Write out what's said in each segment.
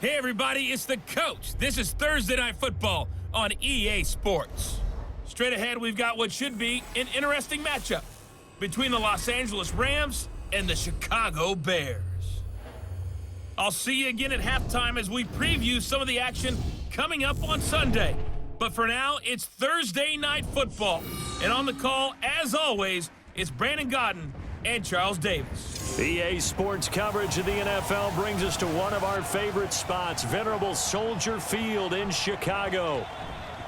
Hey everybody, it's the coach. This is Thursday Night Football on EA Sports. Straight ahead, we've got what should be an interesting matchup between the Los Angeles Rams and the Chicago Bears. I'll see you again at halftime as we preview some of the action coming up on Sunday. But for now, it's Thursday Night Football. And on the call, as always, it's Brandon Gaudin and Charles Davis. EA Sports coverage of the NFL brings us to one of our favorite spots, venerable Soldier Field in Chicago.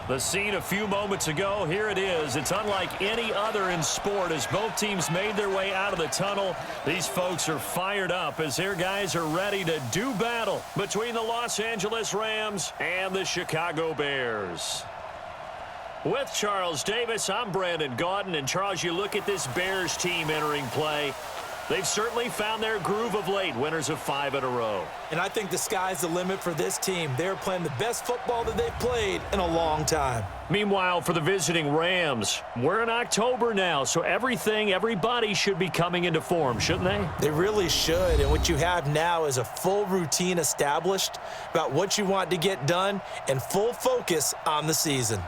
The scene a few moments ago, here it is. It's unlike any other in sport as both teams made their way out of the tunnel. These folks are fired up as their guys are ready to do battle between the Los Angeles Rams and the Chicago Bears. With Charles Davis, I'm Brandon Gaudin. And Charles, you look at this Bears team entering play. They've certainly found their groove of late, winners of 5 in a row. And I think the sky's the limit for this team. They're playing the best football that they've played in a long time. Meanwhile, for the visiting Rams, we're in October now, so everybody should be coming into form, shouldn't they? They really should. And what you have now is a full routine established about what you want to get done and full focus on the season.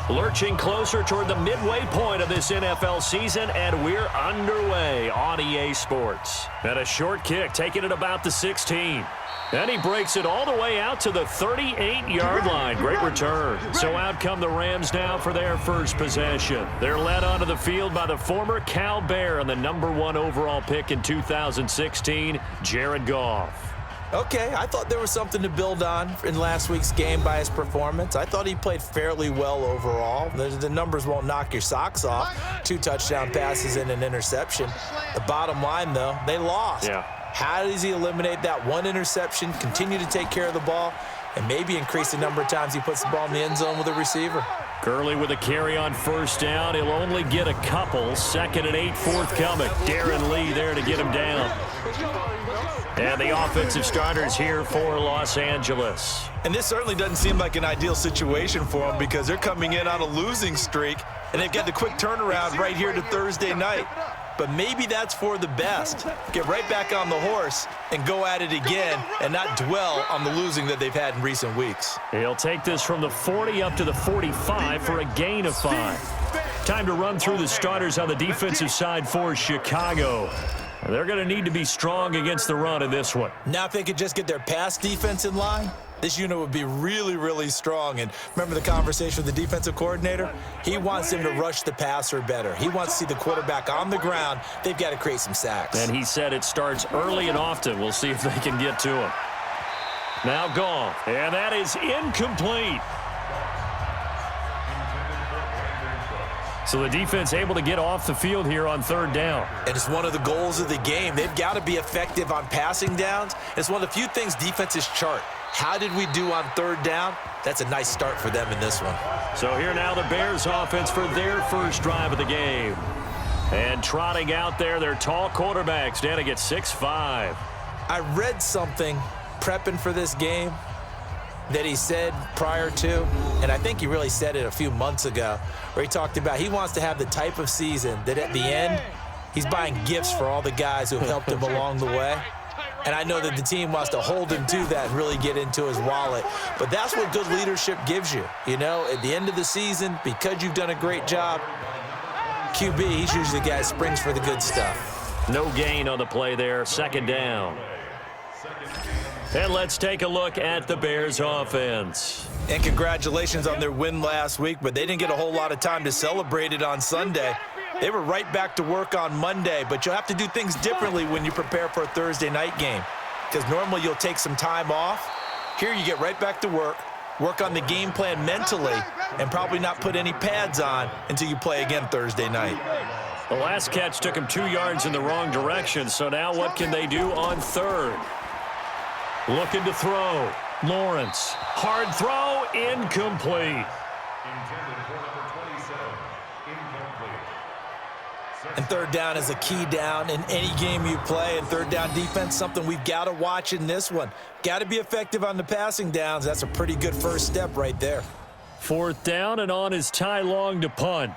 Lurching closer toward the midway point of this NFL season, and we're underway on EA Sports. And a short kick, taking it about the 16. And he breaks it all the way out to the 38-yard line. Great return. So out come the Rams now for their first possession. They're led onto the field by the former Cal Bear and the #1 overall pick in 2016, Jared Goff. Okay, I thought there was something to build on in last week's game by his performance. I thought he played fairly well overall. The numbers won't knock your socks off. 2 touchdown passes and an interception. The bottom line, though, they lost. Yeah. How does he eliminate that 1 interception, continue to take care of the ball, and maybe increase the number of times he puts the ball in the end zone with a receiver? Gurley with a carry on first down. He'll only get a couple. 2nd and 8 forthcoming. Darren Lee there to get him down. And the offensive starters here for Los Angeles. And this certainly doesn't seem like an ideal situation for them because they're coming in on a losing streak, and they've got the quick turnaround right here to Thursday night. But maybe that's for the best. Get right back on the horse and go at it again and not dwell on the losing that they've had in recent weeks. He'll take this from the 40 up to the 45 for a gain of 5. Time to run through the starters on the defensive side for Chicago. They're going to need to be strong against the run in this one. Now if they could just get their pass defense in line, this unit would be really, really strong. And remember the conversation with the defensive coordinator? He wants them to rush the passer better. He wants to see the quarterback on the ground. They've got to create some sacks. And he said it starts early and often. We'll see if they can get to him. Now gone. And that is incomplete. So the defense able to get off the field here on 3rd down. And it's one of the goals of the game. They've got to be effective on passing downs. It's one of the few things defenses chart. How did we do on 3rd down? That's a nice start for them in this one. So here now the Bears offense for their first drive of the game. And trotting out there, their tall quarterback standing at 6'5". I read something prepping for this game that he said prior to, and I think he really said it a few months ago, where he talked about he wants to have the type of season that at the end, he's buying gifts for all the guys who have helped him along the way. And I know that the team wants to hold him to that and really get into his wallet. But that's what good leadership gives you. You know, at the end of the season, because you've done a great job, QB, he's usually the guy who springs for the good stuff. No gain on the play there, 2nd down. And let's take a look at the Bears offense. And congratulations on their win last week, but they didn't get a whole lot of time to celebrate it on Sunday. They were right back to work on Monday, but you'll have to do things differently when you prepare for a Thursday night game, because normally you'll take some time off. Here you get right back to work on the game plan mentally, and probably not put any pads on until you play again Thursday night. The last catch took him 2 yards in the wrong direction, so now what can they do on 3rd? Looking to throw. Lawrence. Hard throw. Incomplete. And third down is a key down in any game you play. And third down defense, something we've got to watch in this one. Got to be effective on the passing downs. That's a pretty good first step right there. Fourth down, and on is Ty Long to punt.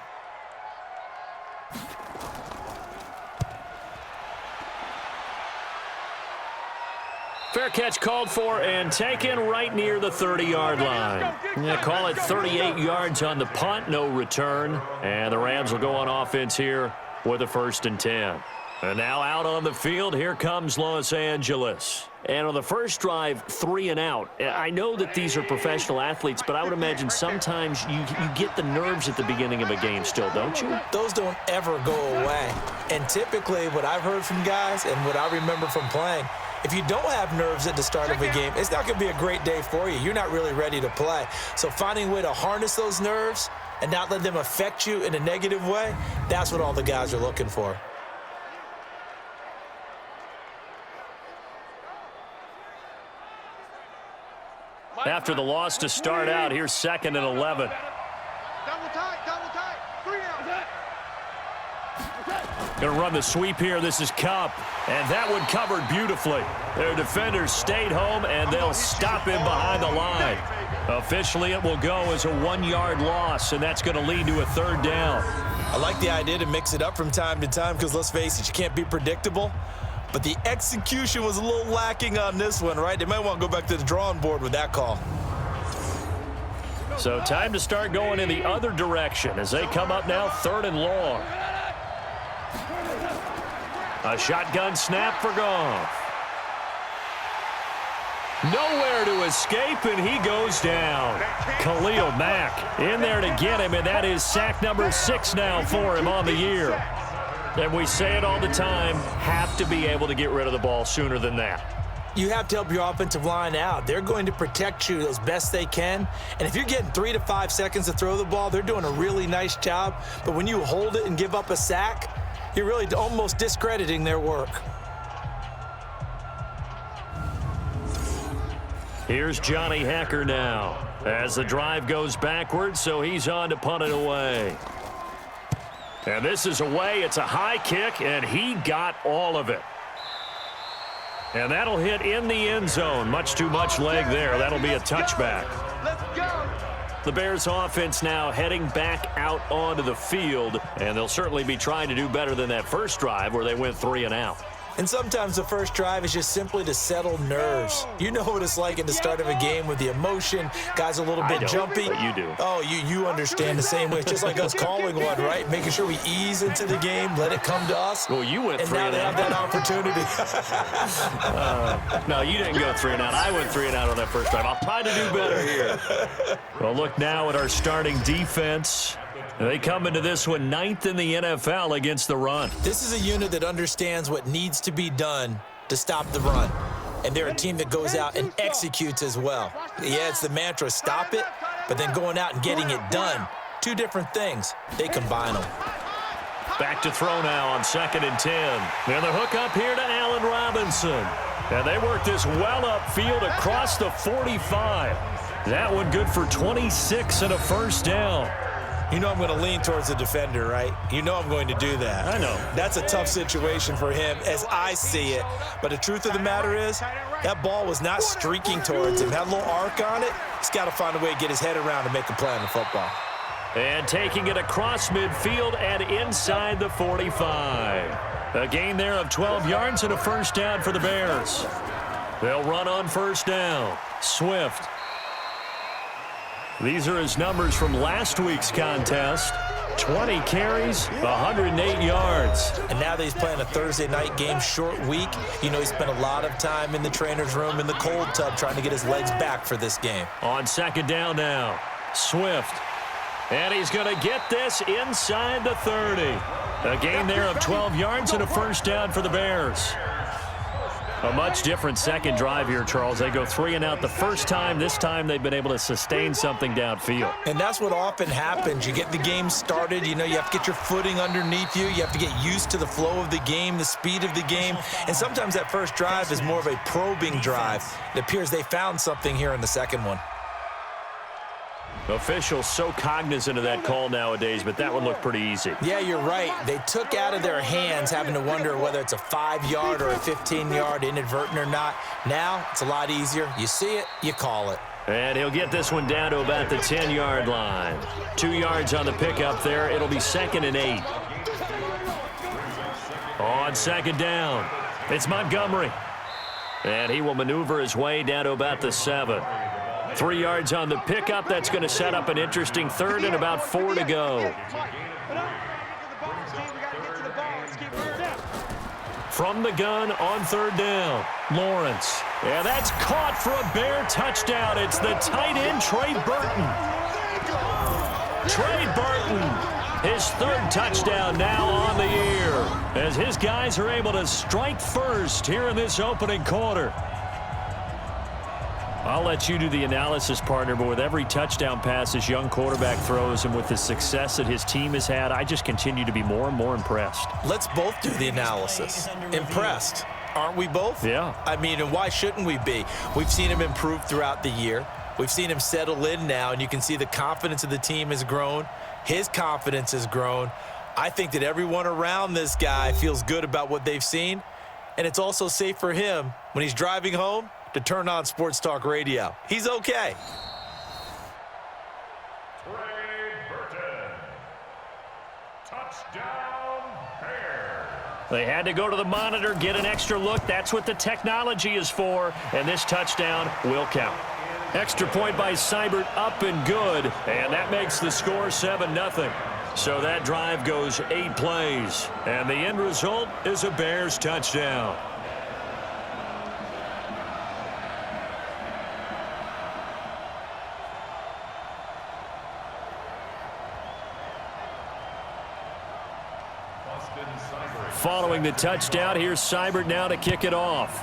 Fair catch called for and taken right near the 30-yard line. Yeah, call it 38 yards on the punt, no return. And the Rams will go on offense here with a 1st and 10. And now out on the field, here comes Los Angeles. And on the first drive, 3 and out. I know that these are professional athletes, but I would imagine sometimes you get the nerves at the beginning of a game still, don't you? Those don't ever go away. And typically what I've heard from guys and what I remember from playing, if you don't have nerves at the start of a game, it's not going to be a great day for you. You're not really ready to play. So finding a way to harness those nerves and not let them affect you in a negative way, that's what all the guys are looking for. After the loss to start out, here's 2nd and 11. Double tight, 3 out. Going to run the sweep here. This is Kupp. And that one covered beautifully. Their defenders stayed home, and they'll stop him behind the line. Officially, it will go as a 1-yard loss, and that's going to lead to a 3rd down. I like the idea to mix it up from time to time because, let's face it, you can't be predictable. But the execution was a little lacking on this one, right? They might want to go back to the drawing board with that call. So time to start going in the other direction as they come up now 3rd and long. A shotgun snap for Goff. Nowhere to escape, and he goes down. Khalil Mack in there to get him, and that is sack number 6 now for him on the year. And we say it all the time, have to be able to get rid of the ball sooner than that. You have to help your offensive line out. They're going to protect you as best they can. And if you're getting 3 to 5 seconds to throw the ball, they're doing a really nice job. But when you hold it and give up a sack, you're really almost discrediting their work. Here's Johnny Hekker now as the drive goes backwards, so he's on to punt it away. And this is away. It's a high kick, and he got all of it. And that'll hit in the end zone. Much too much leg there. That'll be a touchback. Let's go. The Bears offense now heading back out onto the field, and they'll certainly be trying to do better than that first drive where they went 3 and out. And sometimes the first drive is just simply to settle nerves. You know what it's like at the start of a game with the emotion. Guys a little bit jumpy. But you do. Oh, you understand the same way. It's just like us calling one, right? Making sure we ease into the game, let it come to us. Well, you went 3 and and now out. they have that opportunity. No, you didn't go 3 and out. I went 3 and out on that first drive. I'll try to do better here. Well, look now at our starting defense. They come into this one 9th in the NFL against the run. This is a unit that understands what needs to be done to stop the run. And they're a team that goes out and executes as well. Yeah, it's the mantra, stop it, but then going out and getting it done. 2 different things. They combine them. Back to throw now on 2nd and 10. And the hook up here to Allen Robinson. And they work this well upfield across the 45. That one good for 26 and a first down. You know I'm going to lean towards the defender, right? You know I'm going to do that. I know. That's a tough situation for him as I see it. But the truth of the matter is, that ball was not streaking towards him. Had a little arc on it. He's got to find a way to get his head around and make a play on the football. And taking it across midfield and inside the 45. A gain there of 12 yards and a first down for the Bears. They'll run on first down. Swift. These are his numbers from last week's contest. 20 carries, 108 yards. And now that he's playing a Thursday night game, short week, you know he spent a lot of time in the trainer's room in the cold tub trying to get his legs back for this game. On 2nd down now, Swift. And he's going to get this inside the 30. A gain there of 12 yards and a first down for the Bears. A much different second drive here, Charles. They go 3 and out the first time. This time they've been able to sustain something downfield. And that's what often happens. You get the game started. You know, you have to get your footing underneath you. You have to get used to the flow of the game, the speed of the game. And sometimes that first drive is more of a probing drive. It appears they found something here in the second one. Officials so cognizant of that call nowadays, but that one looked pretty easy. Yeah, you're right. They took out of their hands having to wonder whether it's a 5-yard or a 15-yard inadvertent or not. Now, it's a lot easier. You see it, you call it. And he'll get this one down to about the 10-yard line. 2 yards on the pickup there. It'll be 2nd and 8. On 2nd down, it's Montgomery. And he will maneuver his way down to about the 7. 3 yards on the pickup. That's going to set up an interesting 3rd and about 4 to go. From the gun on 3rd down, Lawrence. And that's caught for a Bear touchdown. It's the tight end, Trey Burton. Trey Burton, his 3rd touchdown now on the year, as his guys are able to strike first here in this opening quarter. I'll let you do the analysis, partner, but with every touchdown pass this young quarterback throws and with the success that his team has had, I just continue to be more and more impressed. Let's both do the analysis. Impressed. Aren't we both? Yeah. I mean, and why shouldn't we be? We've seen him improve throughout the year. We've seen him settle in now, and you can see the confidence of the team has grown. His confidence has grown. I think that everyone around this guy feels good about what they've seen, and it's also safe for him when he's driving home to turn on Sports Talk Radio. He's okay. Trey Burton. Touchdown, Bears. They had to go to the monitor, get an extra look. That's what the technology is for, and this touchdown will count. Extra point by Seibert, up and good, and that makes the score 7-0. So that drive goes 8 plays, and the end result is a Bears touchdown. Following the touchdown, here's Seibert now to kick it off.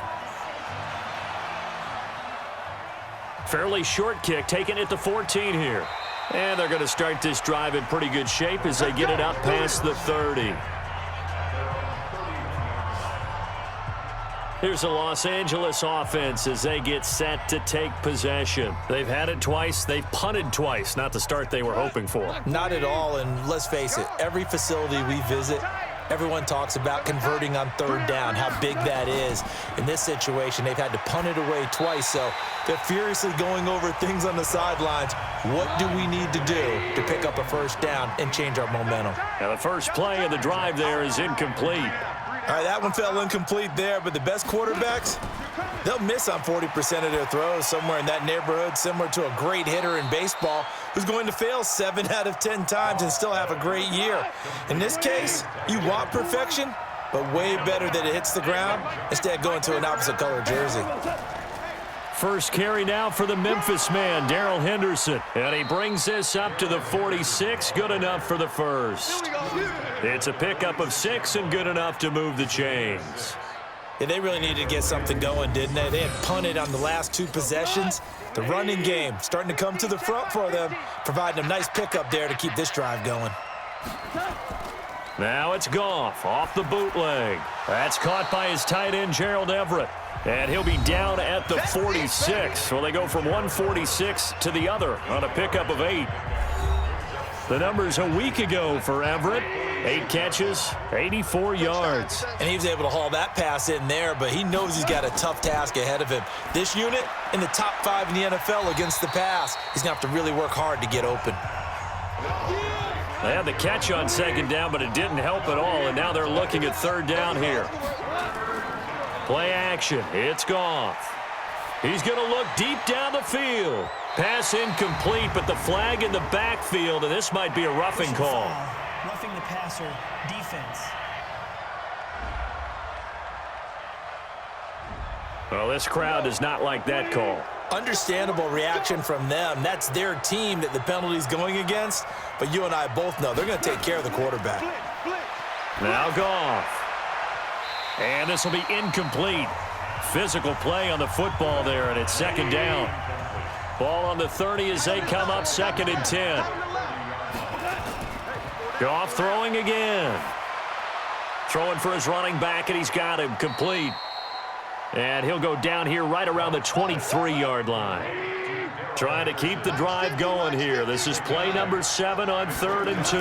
Fairly short kick, taking it to 14 here. And they're going to start this drive in pretty good shape as they get it up past the 30. Here's the Los Angeles offense as they get set to take possession. They've had it twice. They've punted twice. Not the start they were hoping for. Not at all, and let's face it, every facility we visit, everyone talks about converting on 3rd down, how big that is. In this situation, they've had to punt it away twice, so they're furiously going over things on the sidelines. What do we need to do to pick up a 1st down and change our momentum? Now the first play of the drive there is incomplete. All right, that one fell incomplete there, but the best quarterbacks, they'll miss on 40% of their throws, somewhere in that neighborhood, similar to a great hitter in baseball who's going to fail 7 out of 10 times and still have a great year. In this case, you want perfection, but way better that it hits the ground instead of going to an opposite color jersey. First carry now for the Memphis man, Darrell Henderson. And he brings this up to the 46, good enough for the first. It's a pickup of 6 and good enough to move the chains. Yeah, they really needed to get something going, didn't they? They had punted on the last 2 possessions. The running game starting to come to the front for them, providing a nice pickup there to keep this drive going. Now it's Goff off the bootleg. That's caught by his tight end, Gerald Everett. And he'll be down at the 46. Well, they go from 146 to the other on a pickup of 8. The numbers a week ago for Everett. 8 catches, 84 yards. And he was able to haul that pass in there, but he knows he's got a tough task ahead of him. This unit in the top 5 in the NFL against the pass. He's going to have to really work hard to get open. They had the catch on 2nd down, but it didn't help at all, and now they're looking at 3rd down here. Play action. It's Goff. He's going to look deep down the field. Pass incomplete, but the flag in the backfield, and this might be a roughing call. Roughing the passer, defense. Well, this crowd does not like that call. Understandable reaction from them. That's their team that the penalty's going against, but you and I both know they're going to take care of the quarterback. Now Goff. And this will be incomplete. Physical play on the football there, and it's 2nd down. Ball on the 30 as they come up 2nd and 10. Goff throwing again. Throwing for his running back, and he's got him complete. And he'll go down here right around the 23-yard line. Trying to keep the drive going here. This is play number 7 on 3rd and 2.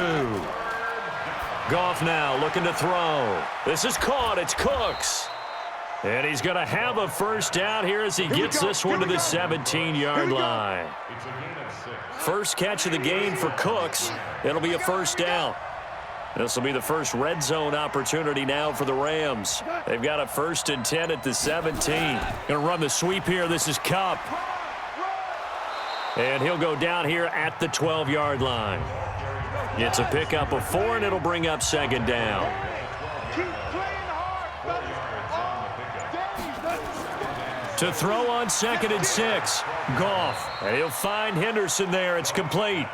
Goff now looking to throw. This is caught. It's Cooks. And he's going to have a first down here as he gets this one to the 17-yard line. First catch of the game for Cooks. It'll be a first down. This will be the first red zone opportunity now for the Rams. They've got a 1st and 10 at the 17. Going to run the sweep here. This is Kupp. And he'll go down here at the 12-yard line. It's a pickup of 4, and it'll bring up 2nd down. To throw on 2nd and 6. Goff. And he'll find Henderson there. It's complete.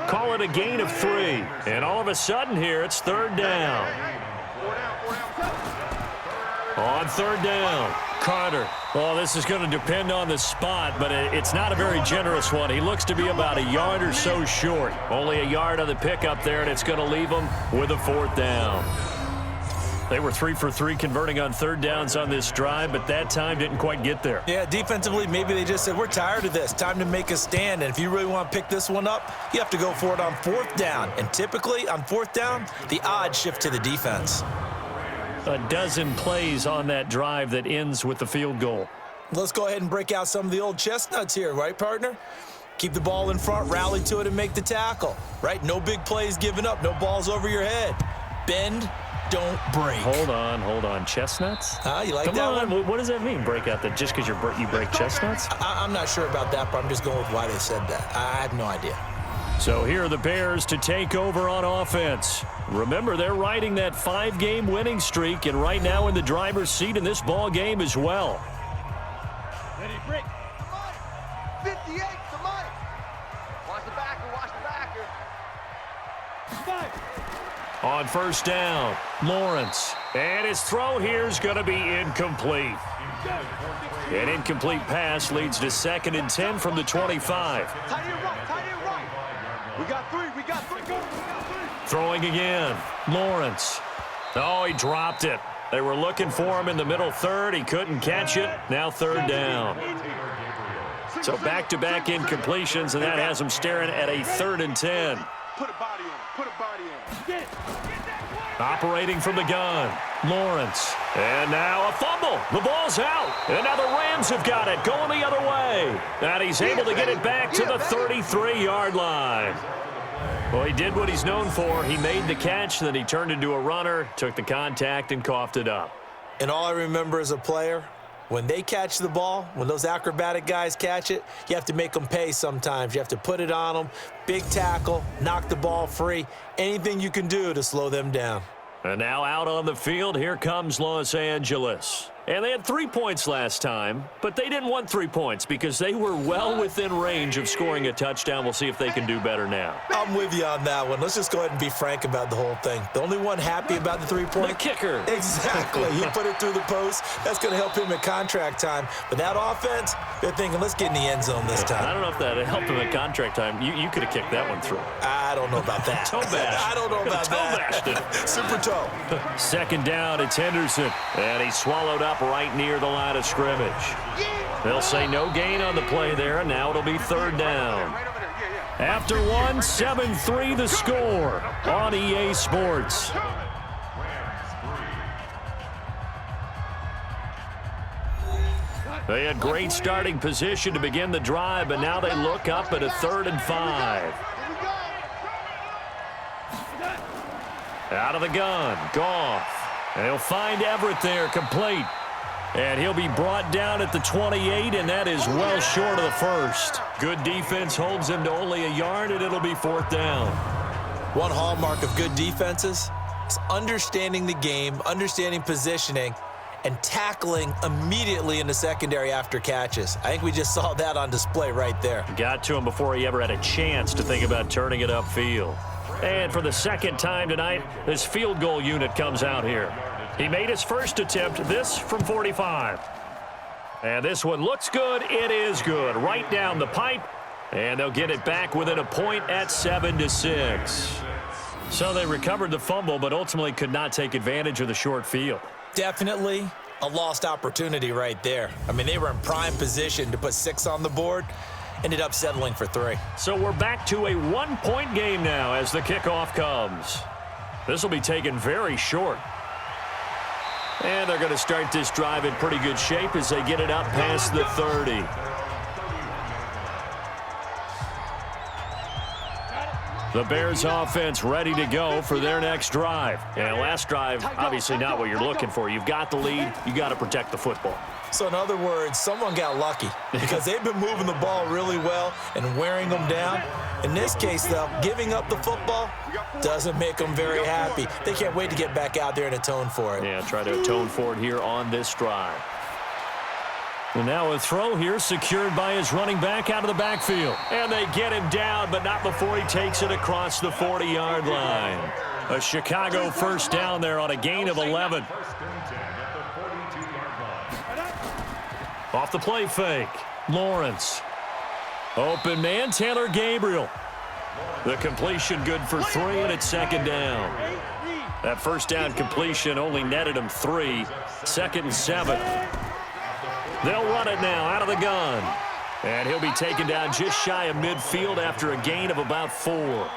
Call it a gain of 3. And all of a sudden here, it's 3rd down. On 3rd down, Carter. Well, this is going to depend on the spot, but it's not a very generous one. He looks to be about a yard or so short. Only a yard on the pickup there, and it's going to leave him with a 4th down. They were 3 for 3 converting on 3rd downs on this drive, but that time didn't quite get there. Yeah, defensively, maybe they just said, we're tired of this. Time to make a stand. And if you really want to pick this one up, you have to go for it on 4th down. And typically, on 4th down, the odds shift to the defense. A dozen plays on that drive that ends with the field goal. Let's go ahead and break out some of the old chestnuts here, right, partner? Keep the ball in front, rally to it, and make the tackle, right? No big plays given up, no balls over your head. Bend, don't break. Hold on. Chestnuts? You like Come that on. one? What does that mean, break out? That just because you break chestnuts? I'm not sure about that, but I'm just going with why they said that. I have no idea. So here are the Bears to take over on offense. Remember, they're riding that 5-game winning streak, and right now in the driver's seat in this ball game as well. Ready, break. 58 to Mike. Watch the backer. On 1st down, Lawrence. And his throw here is going to be incomplete. An incomplete pass leads to 2nd and 10 from the 25. Tight end right. We got 3. Go. Throwing again, Lawrence. Oh, he dropped it. They were looking for him in the middle 3rd. He couldn't catch it. Now 3rd down. So back-to-back incompletions, and that has him staring at a 3rd and 10. Put a body on him. Operating from the gun, Lawrence. And now a fumble. The ball's out. And now the Rams have got it, going the other way. And he's able to get it back to the 33-yard line. Well, he did what he's known for. He made the catch, then he turned into a runner, took the contact, and coughed it up. And all I remember as a player, when they catch the ball, when those acrobatic guys catch it, you have to make them pay sometimes. You have to put it on them, big tackle, knock the ball free, anything you can do to slow them down. And now out on the field, here comes Los Angeles. And they had 3 points last time, but they didn't want 3 points because they were well within range of scoring a touchdown. We'll see if they can do better now. I'm with you on that one. Let's just go ahead and be frank about the whole thing. The only one happy about the 3-point? The kicker. Exactly. He put it through the post. That's going to help him at contract time. But that offense, they're thinking, let's get in the end zone this time. I don't know if that helped him at contract time. You could have kicked that one through. I don't know about that. Toe bash. I don't know about that. Toe bashed it. Super toe. 2nd down, it's Henderson. And he swallowed up right near the line of scrimmage. They'll say no gain on the play there, and now it'll be 3rd down. After one, 7-3 the score on EA Sports. They had great starting position to begin the drive, but now they look up at a 3rd and 5. Out of the gun, Goff. And he'll find Everett there, complete. And he'll be brought down at the 28, and that is well short of the 1st. Good defense holds him to only a yard, and it'll be 4th down. One hallmark of good defenses is understanding the game, understanding positioning, and tackling immediately in the secondary after catches. I think we just saw that on display right there. Got to him before he ever had a chance to think about turning it upfield. And for the 2nd time tonight, this field goal unit comes out here. He made his first attempt, this from 45. And this one looks good. It is good. Right down the pipe. And they'll get it back within a point at 7-6. So they recovered the fumble, but ultimately could not take advantage of the short field. Definitely a lost opportunity right there. I mean, they were in prime position to put 6 on the board, ended up settling for 3. So we're back to a one-point game now as the kickoff comes. This will be taken very short. And they're going to start this drive in pretty good shape as they get it up past the 30. The Bears offense ready to go for their next drive. And last drive, obviously not what you're looking for. You've got the lead. You got to protect the football. So in other words, someone got lucky because they've been moving the ball really well and wearing them down. In this case, though, giving up the football doesn't make them very happy. They can't wait to get back out there and atone for it. Yeah, try to atone for it here on this drive. And now a throw here secured by his running back out of the backfield. And they get him down, but not before he takes it across the 40-yard line. A Chicago first down there on a gain of 11. Off the play fake, Lawrence. Open man, Taylor Gabriel. The completion good for 3, and it's second down. That first down completion only netted him 3. 2nd and 7. They'll run it now out of the gun. And he'll be taken down just shy of midfield after a gain of about 4.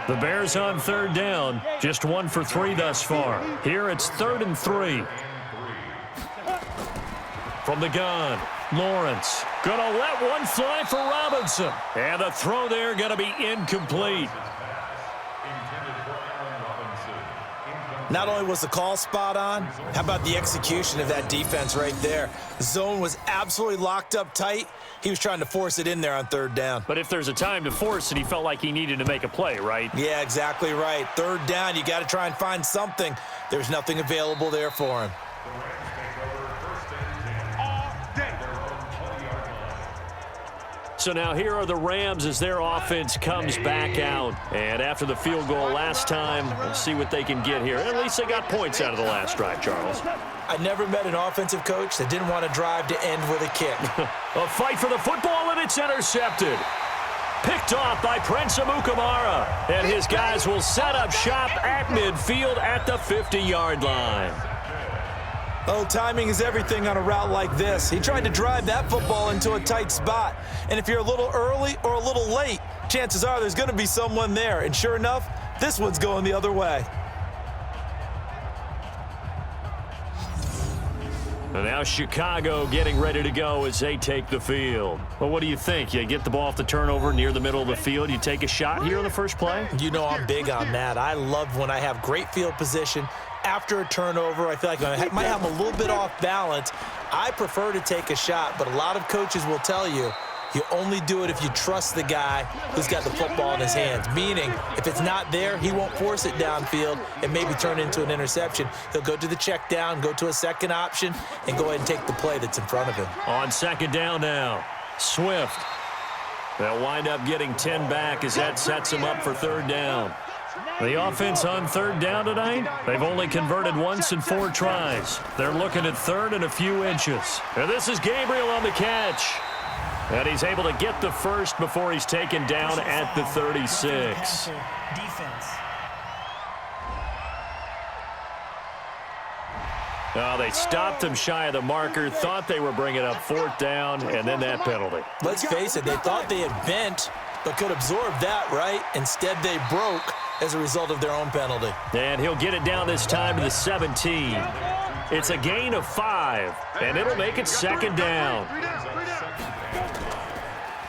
The Bears on third down, just 1 for 3 thus far. Here it's 3rd and 3. From the gun, Lawrence gonna let one fly for Robinson. And the throw there gonna be incomplete. Not only was the call spot on, how about the execution of that defense right there? The zone was absolutely locked up tight. He was trying to force it in there on 3rd down. But if there's a time to force it, he felt like he needed to make a play, right? Yeah, exactly right. 3rd down, you got to try and find something. There's nothing available there for him. So now here are the Rams as their offense comes back out. And after the field goal last time, we'll see what they can get here. At least they got points out of the last drive, Charles. I never met an offensive coach that didn't want to drive to end with a kick. A fight for the football, and it's intercepted. Picked off by Prince Amukamara. And his guys will set up shop at midfield at the 50-yard line. Oh, timing is everything on a route like this. He tried to drive that football into a tight spot. And if you're a little early or a little late, chances are there's going to be someone there. And sure enough, this one's going the other way. And now Chicago getting ready to go as they take the field. Well, what do you think? You get the ball off the turnover near the middle of the field. You take a shot here on the first play? You know I'm big on that. I love when I have great field position. After a turnover, I feel like I might have a little bit off balance. I prefer to take a shot, but a lot of coaches will tell you, you only do it if you trust the guy who's got the football in his hands. Meaning, if it's not there, he won't force it downfield and maybe turn into an interception. He'll go to the check down, go to a second option, and go ahead and take the play that's in front of him. On second down now, Swift. They'll wind up getting 10 back as that sets him up for 3rd down. The offense on 3rd down tonight, they've only converted once in 4 tries. They're looking at 3rd and a few inches. And this is Gabriel on the catch. And he's able to get the first before he's taken down at the 36. Oh, they stopped him shy of the marker, thought they were bringing up 4th down, and then that penalty. Let's face it, they thought they had bent, but could absorb that, right? Instead, they broke as a result of their own penalty. And he'll get it down this time to the 17. It's a gain of 5, and it'll make it 2nd down.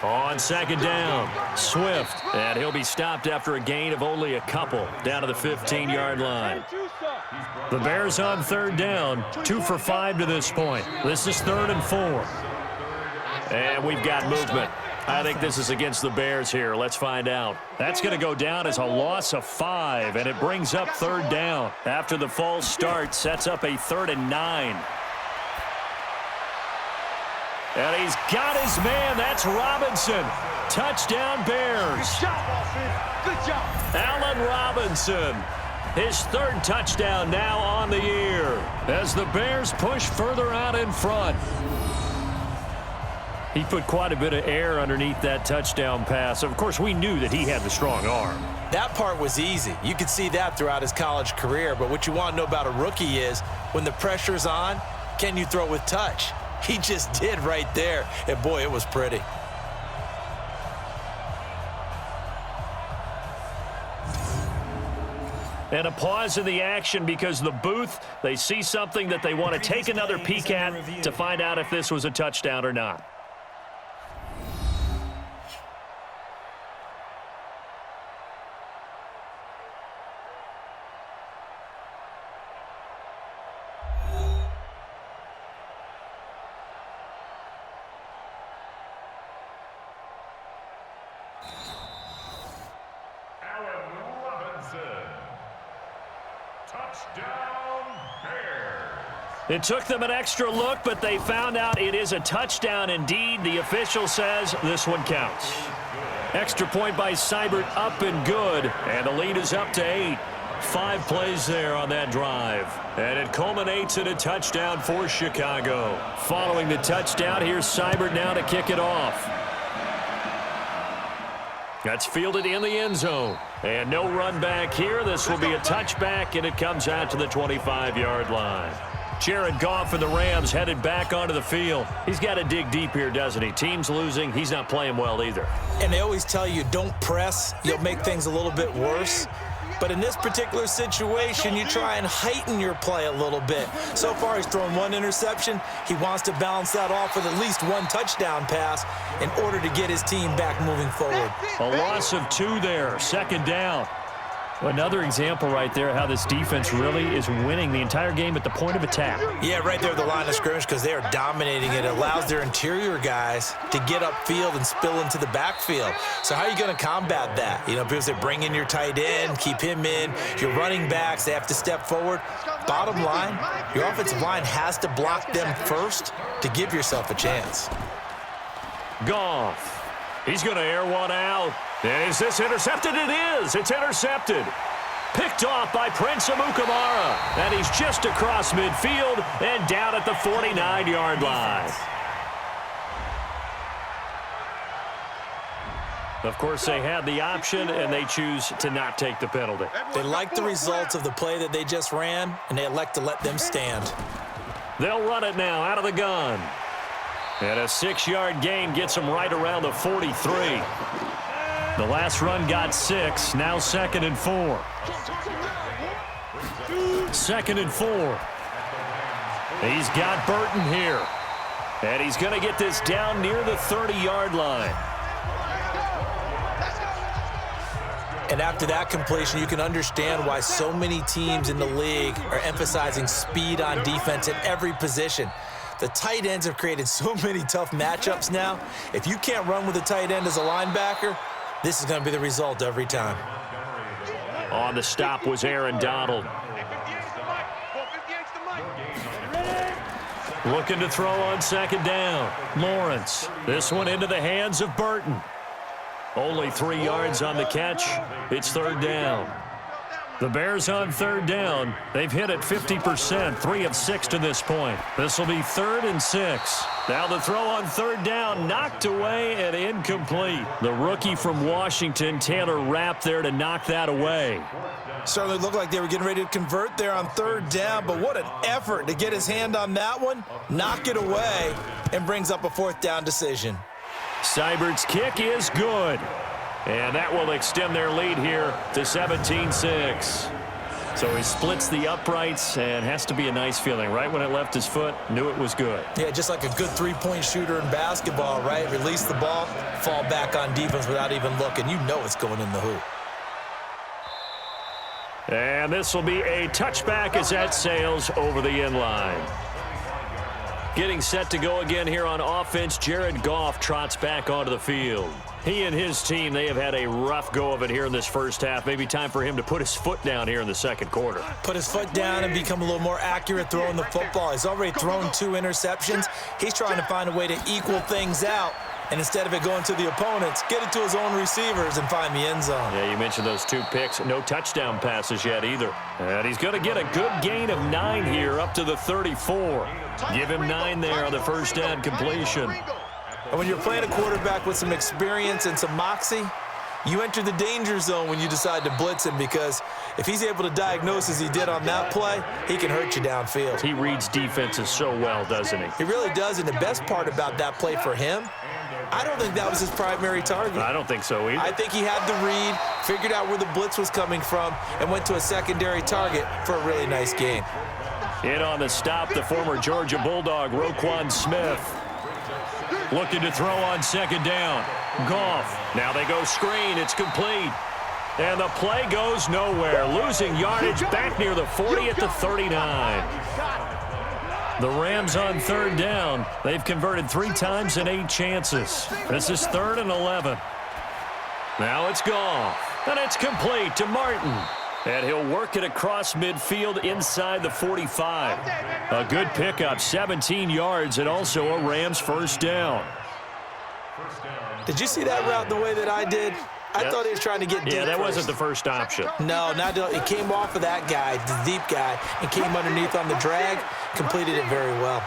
On 2nd down, Swift, and he'll be stopped after a gain of only a couple down to the 15-yard line. The Bears on 3rd down, 2 for 5 to this point. This is 3rd and 4. And we've got movement. I think this is against the Bears here. Let's find out. That's going to go down as a loss of 5, and it brings up 3rd down. After the false start, sets up a 3rd and 9. And he's got his man. That's Robinson. Touchdown, Bears. Good job, offense. Good job. Allen Robinson. His 3rd touchdown now on the year as the Bears push further out in front. He put quite a bit of air underneath that touchdown pass. Of course, we knew that he had the strong arm. That part was easy. You could see that throughout his college career. But what you want to know about a rookie is when the pressure's on, can you throw with touch? He just did right there. And, boy, it was pretty. And a pause in the action because the booth, they see something that they want to take another peek at to find out if this was a touchdown or not. It took them an extra look, but they found out it is a touchdown indeed. The official says this one counts. Extra point by Seibert, up and good, and the lead is up to 8. 5 plays there on that drive, and it culminates in a touchdown for Chicago. Following the touchdown, here's Seibert now to kick it off. That's fielded in the end zone, and no run back here. This will be a touchback, and it comes out to the 25-yard line. Jared Goff and the Rams headed back onto the field. He's got to dig deep here, doesn't he? Team's losing. He's not playing well either. And they always tell you, don't press. You'll make things a little bit worse. But in this particular situation, you try and heighten your play a little bit. So far, he's thrown 1 interception. He wants to balance that off with at least 1 touchdown pass in order to get his team back moving forward. A loss of 2 there, 2nd down. Another example right there how this defense really is winning the entire game at the point of attack. Yeah, right there at the line of scrimmage because they are dominating it. It allows their interior guys to get upfield and spill into the backfield. So how are you going to combat that? You know, because they bring in your tight end, keep him in. Your running backs, they have to step forward. Bottom line, your offensive line has to block them first to give yourself a chance. Goff. He's going to air one out. And is this intercepted? It is. It's intercepted. Picked off by Prince Amukamara. And he's just across midfield and down at the 49-yard line. Of course, they had the option, and they choose to not take the penalty. They like the results of the play that they just ran, and they elect to let them stand. They'll run it now out of the gun. And a 6-yard gain gets them right around the 43. The last run got 6. Now 2nd and 4. 2nd and 4. He's got Burton here. And he's going to get this down near the 30-yard line. And after that completion, you can understand why so many teams in the league are emphasizing speed on defense at every position. The tight ends have created so many tough matchups now. If you can't run with a tight end as a linebacker, this is going to be the result every time. On the stop was Aaron Donald. Looking to throw on 2nd down. Lawrence. This one into the hands of Burton. Only 3 yards on the catch. It's 3rd down. The Bears on 3rd down. They've hit it 50%, 3 of 6 to this point. This will be 3rd and 6. Now the throw on 3rd down, knocked away and incomplete. The rookie from Washington, Taylor Rapp, there to knock that away. Certainly looked like they were getting ready to convert there on 3rd down, but what an effort to get his hand on that one, knock it away, and brings up a 4th down decision. Seibert's kick is good. And that will extend their lead here to 17-6. So he splits the uprights, and has to be a nice feeling. Right when it left his foot, knew it was good. Yeah, just like a good 3-point shooter in basketball, right? Release the ball, fall back on defense without even looking. You know it's going in the hoop. And this will be a touchback as that sails over the end line. Getting set to go again here on offense, Jared Goff trots back onto the field. He and his team, they have had a rough go of it here in this first half. Maybe time for him to put his foot down here in the 2nd quarter. Put his foot down and become a little more accurate throwing the football. He's already thrown 2 interceptions. He's trying to find a way to equal things out. And instead of it going to the opponents, get it to his own receivers and find the end zone. Yeah, you mentioned those 2 picks. No touchdown passes yet either. And he's going to get a good gain of 9 here up to the 34. Give him 9 there on the first down completion. And when you're playing a quarterback with some experience and some moxie, you enter the danger zone when you decide to blitz him, because if he's able to diagnose as he did on that play, he can hurt you downfield. He reads defenses so well, doesn't he? He really does, and the best part about that play for him I don't think that was his primary target. I don't think so either. I think he had the read, figured out where the blitz was coming from, and went to a secondary target for a really nice gain. In on the stop, the former Georgia Bulldog, Roquan Smith. Looking to throw on second down. Goff. Now they go screen. It's complete. And the play goes nowhere. Losing yardage back near the 40 at the 39. The Rams on third down. They've converted 3 times in 8 chances. This is 3rd and 11. Now it's Goff. And it's complete to Martin. And he'll work it across midfield inside the 45. A good pickup, 17 yards, and also a Rams first down. Did you see that route the way that I did? I thought he was trying to get deep. Yeah, that first. wasn't the first option. No, it came off of that guy, the deep guy, and came underneath on the drag, completed it very well.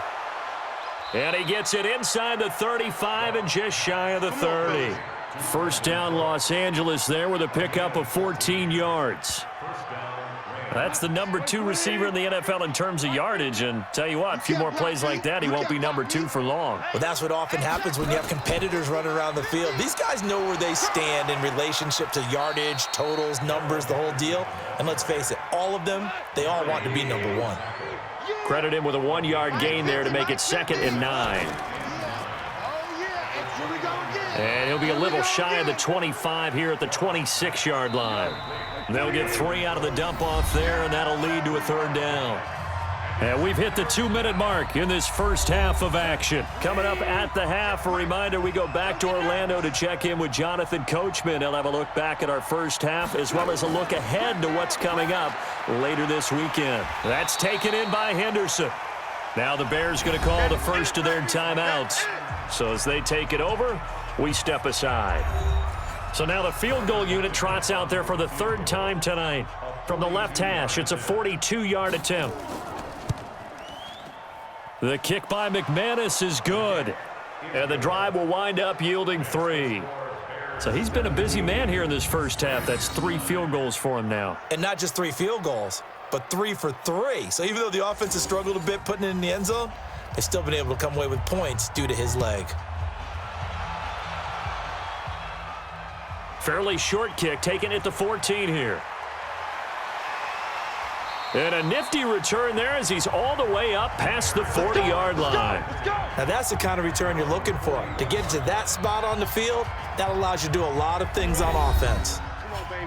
And he gets it inside the 35 and just shy of the 30. First down, Los Angeles there with a pickup of 14 yards. That's the number 2 receiver in the NFL in terms of yardage, and tell you what, a few more plays like that, he won't be number 2 for long. Well, that's what often happens when you have competitors running around the field. These guys know where they stand in relationship to yardage, totals, numbers, the whole deal. And let's face it, all of them, they all want to be number 1. Credit him with a 1-yard gain there to make it 2nd and 9. And he'll be a little shy of the 25 here at the 26-yard line. They'll get 3 out of the dump-off there, and that'll lead to a 3rd down. And we've hit the 2-minute mark in this first half of action. Coming up at the half, a reminder, we go back to Orlando to check in with Jonathan Coachman. He'll have a look back at our first half, as well as a look ahead to what's coming up later this weekend. That's taken in by Henderson. Now the Bears going to call the first of their timeouts. So as they take it over, we step aside. So now the field goal unit trots out there for the 3rd time tonight. From the left hash, it's a 42-yard attempt. The kick by McManus is good. And the drive will wind up yielding 3. So he's been a busy man here in this first half. That's 3 field goals for him now. And not just 3 field goals, but 3 for 3. So even though the offense has struggled a bit putting it in the end zone, they've still been able to come away with points due to his leg. Fairly short kick, taking it to 14 here. And a nifty return there as he's all the way up past the 40-yard line. Now that's the kind of return you're looking for. To get to that spot on the field, that allows you to do a lot of things on offense.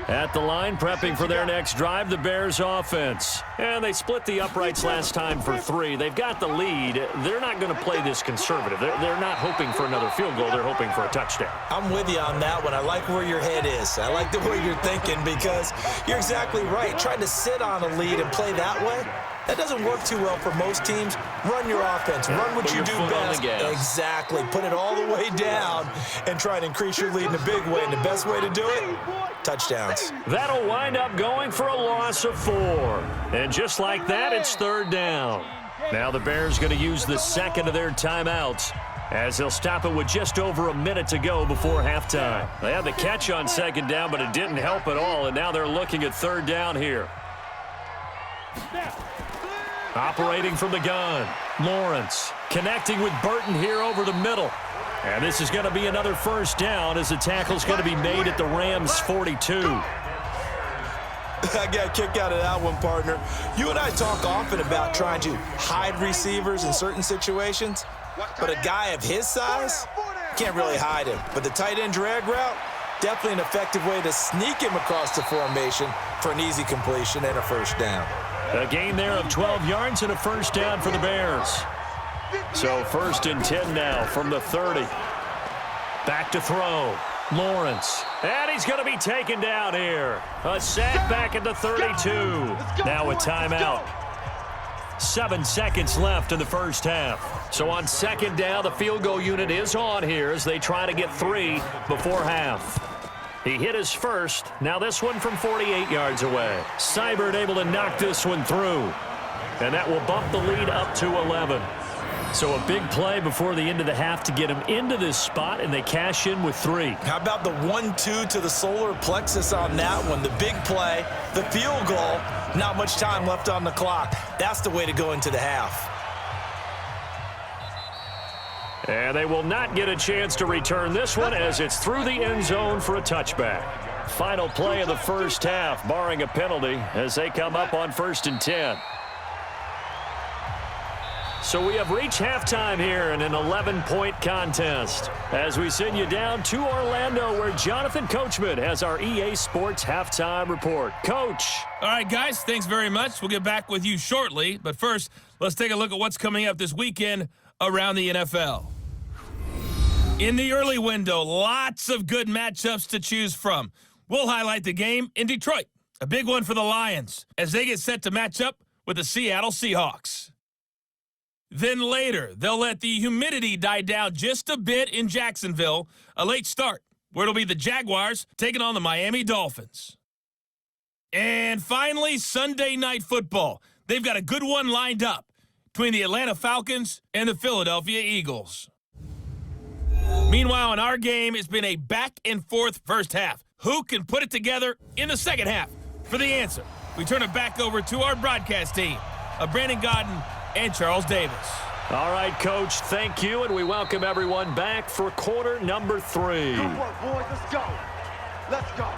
At the line, prepping for their next drive, the Bears offense. And they split the uprights last time for 3. They've got the lead. They're not going to play this conservative. They're not hoping for another field goal. They're hoping for a touchdown. I'm with you on that one. I like where your head is. I like the way you're thinking because you're exactly right. Trying to sit on a lead and play that way, that doesn't work too well for most teams. Run your offense. Run what you do best. Exactly. Put it all the way down and try and increase your lead in a big way. And the best way to do it, touchdowns. That'll wind up going for a loss of 4. And just like that, it's 3rd down. Now the Bears going to use the 2nd of their timeouts as they'll stop it with just over a minute to go before halftime. They had the catch on 2nd down, but it didn't help at all. And now they're looking at 3rd down here. Operating from the gun, Lawrence connecting with Burton here over the middle. And this is going to be another first down as the tackle's going to be made at the Rams' 42. I got a kick out of that one, partner. You and I talk often about trying to hide receivers in certain situations, but a guy of his size can't really hide him. But the tight end drag route, definitely an effective way to sneak him across the formation for an easy completion and a first down. A gain there of 12 yards and a first down for the Bears. So 1st and 10 now from the 30. Back to throw. Lawrence. And he's going to be taken down here. A sack back at the 32. Now a timeout. 7 seconds left in the first half. So on 2nd down, the field goal unit is on here as they try to get 3 before half. He hit his first. Now this one from 48 yards away. Seibert able to knock this one through. And that will bump the lead up to 11. So a big play before the end of the half to get him into this spot, and they cash in with 3. How about the 1-2 to the solar plexus on that one? The big play, the field goal, not much time left on the clock. That's the way to go into the half. And they will not get a chance to return this one as it's through the end zone for a touchback. Final play of the first half, barring a penalty, as they come up on 1st and 10. So we have reached halftime here in an 11-point contest as we send you down to Orlando where Jonathan Coachman has our EA Sports halftime report. Coach. All right, guys, thanks very much. We'll get back with you shortly. But first, let's take a look at what's coming up this weekend around the NFL. In the early window, lots of good matchups to choose from. We'll highlight the game in Detroit, a big one for the Lions, as they get set to match up with the Seattle Seahawks. Then later, they'll let the humidity die down just a bit in Jacksonville, a late start, where it'll be the Jaguars taking on the Miami Dolphins. And finally, Sunday Night Football. They've got a good one lined up between the Atlanta Falcons and the Philadelphia Eagles. Meanwhile, in our game, it's been a back-and-forth first half. Who can put it together in the second half? For the answer, we turn it back over to our broadcast team of Brandon Gaudin and Charles Davis. All right, Coach, thank you, and we welcome everyone back for quarter number 3. Good work, boys. Let's go. Let's go.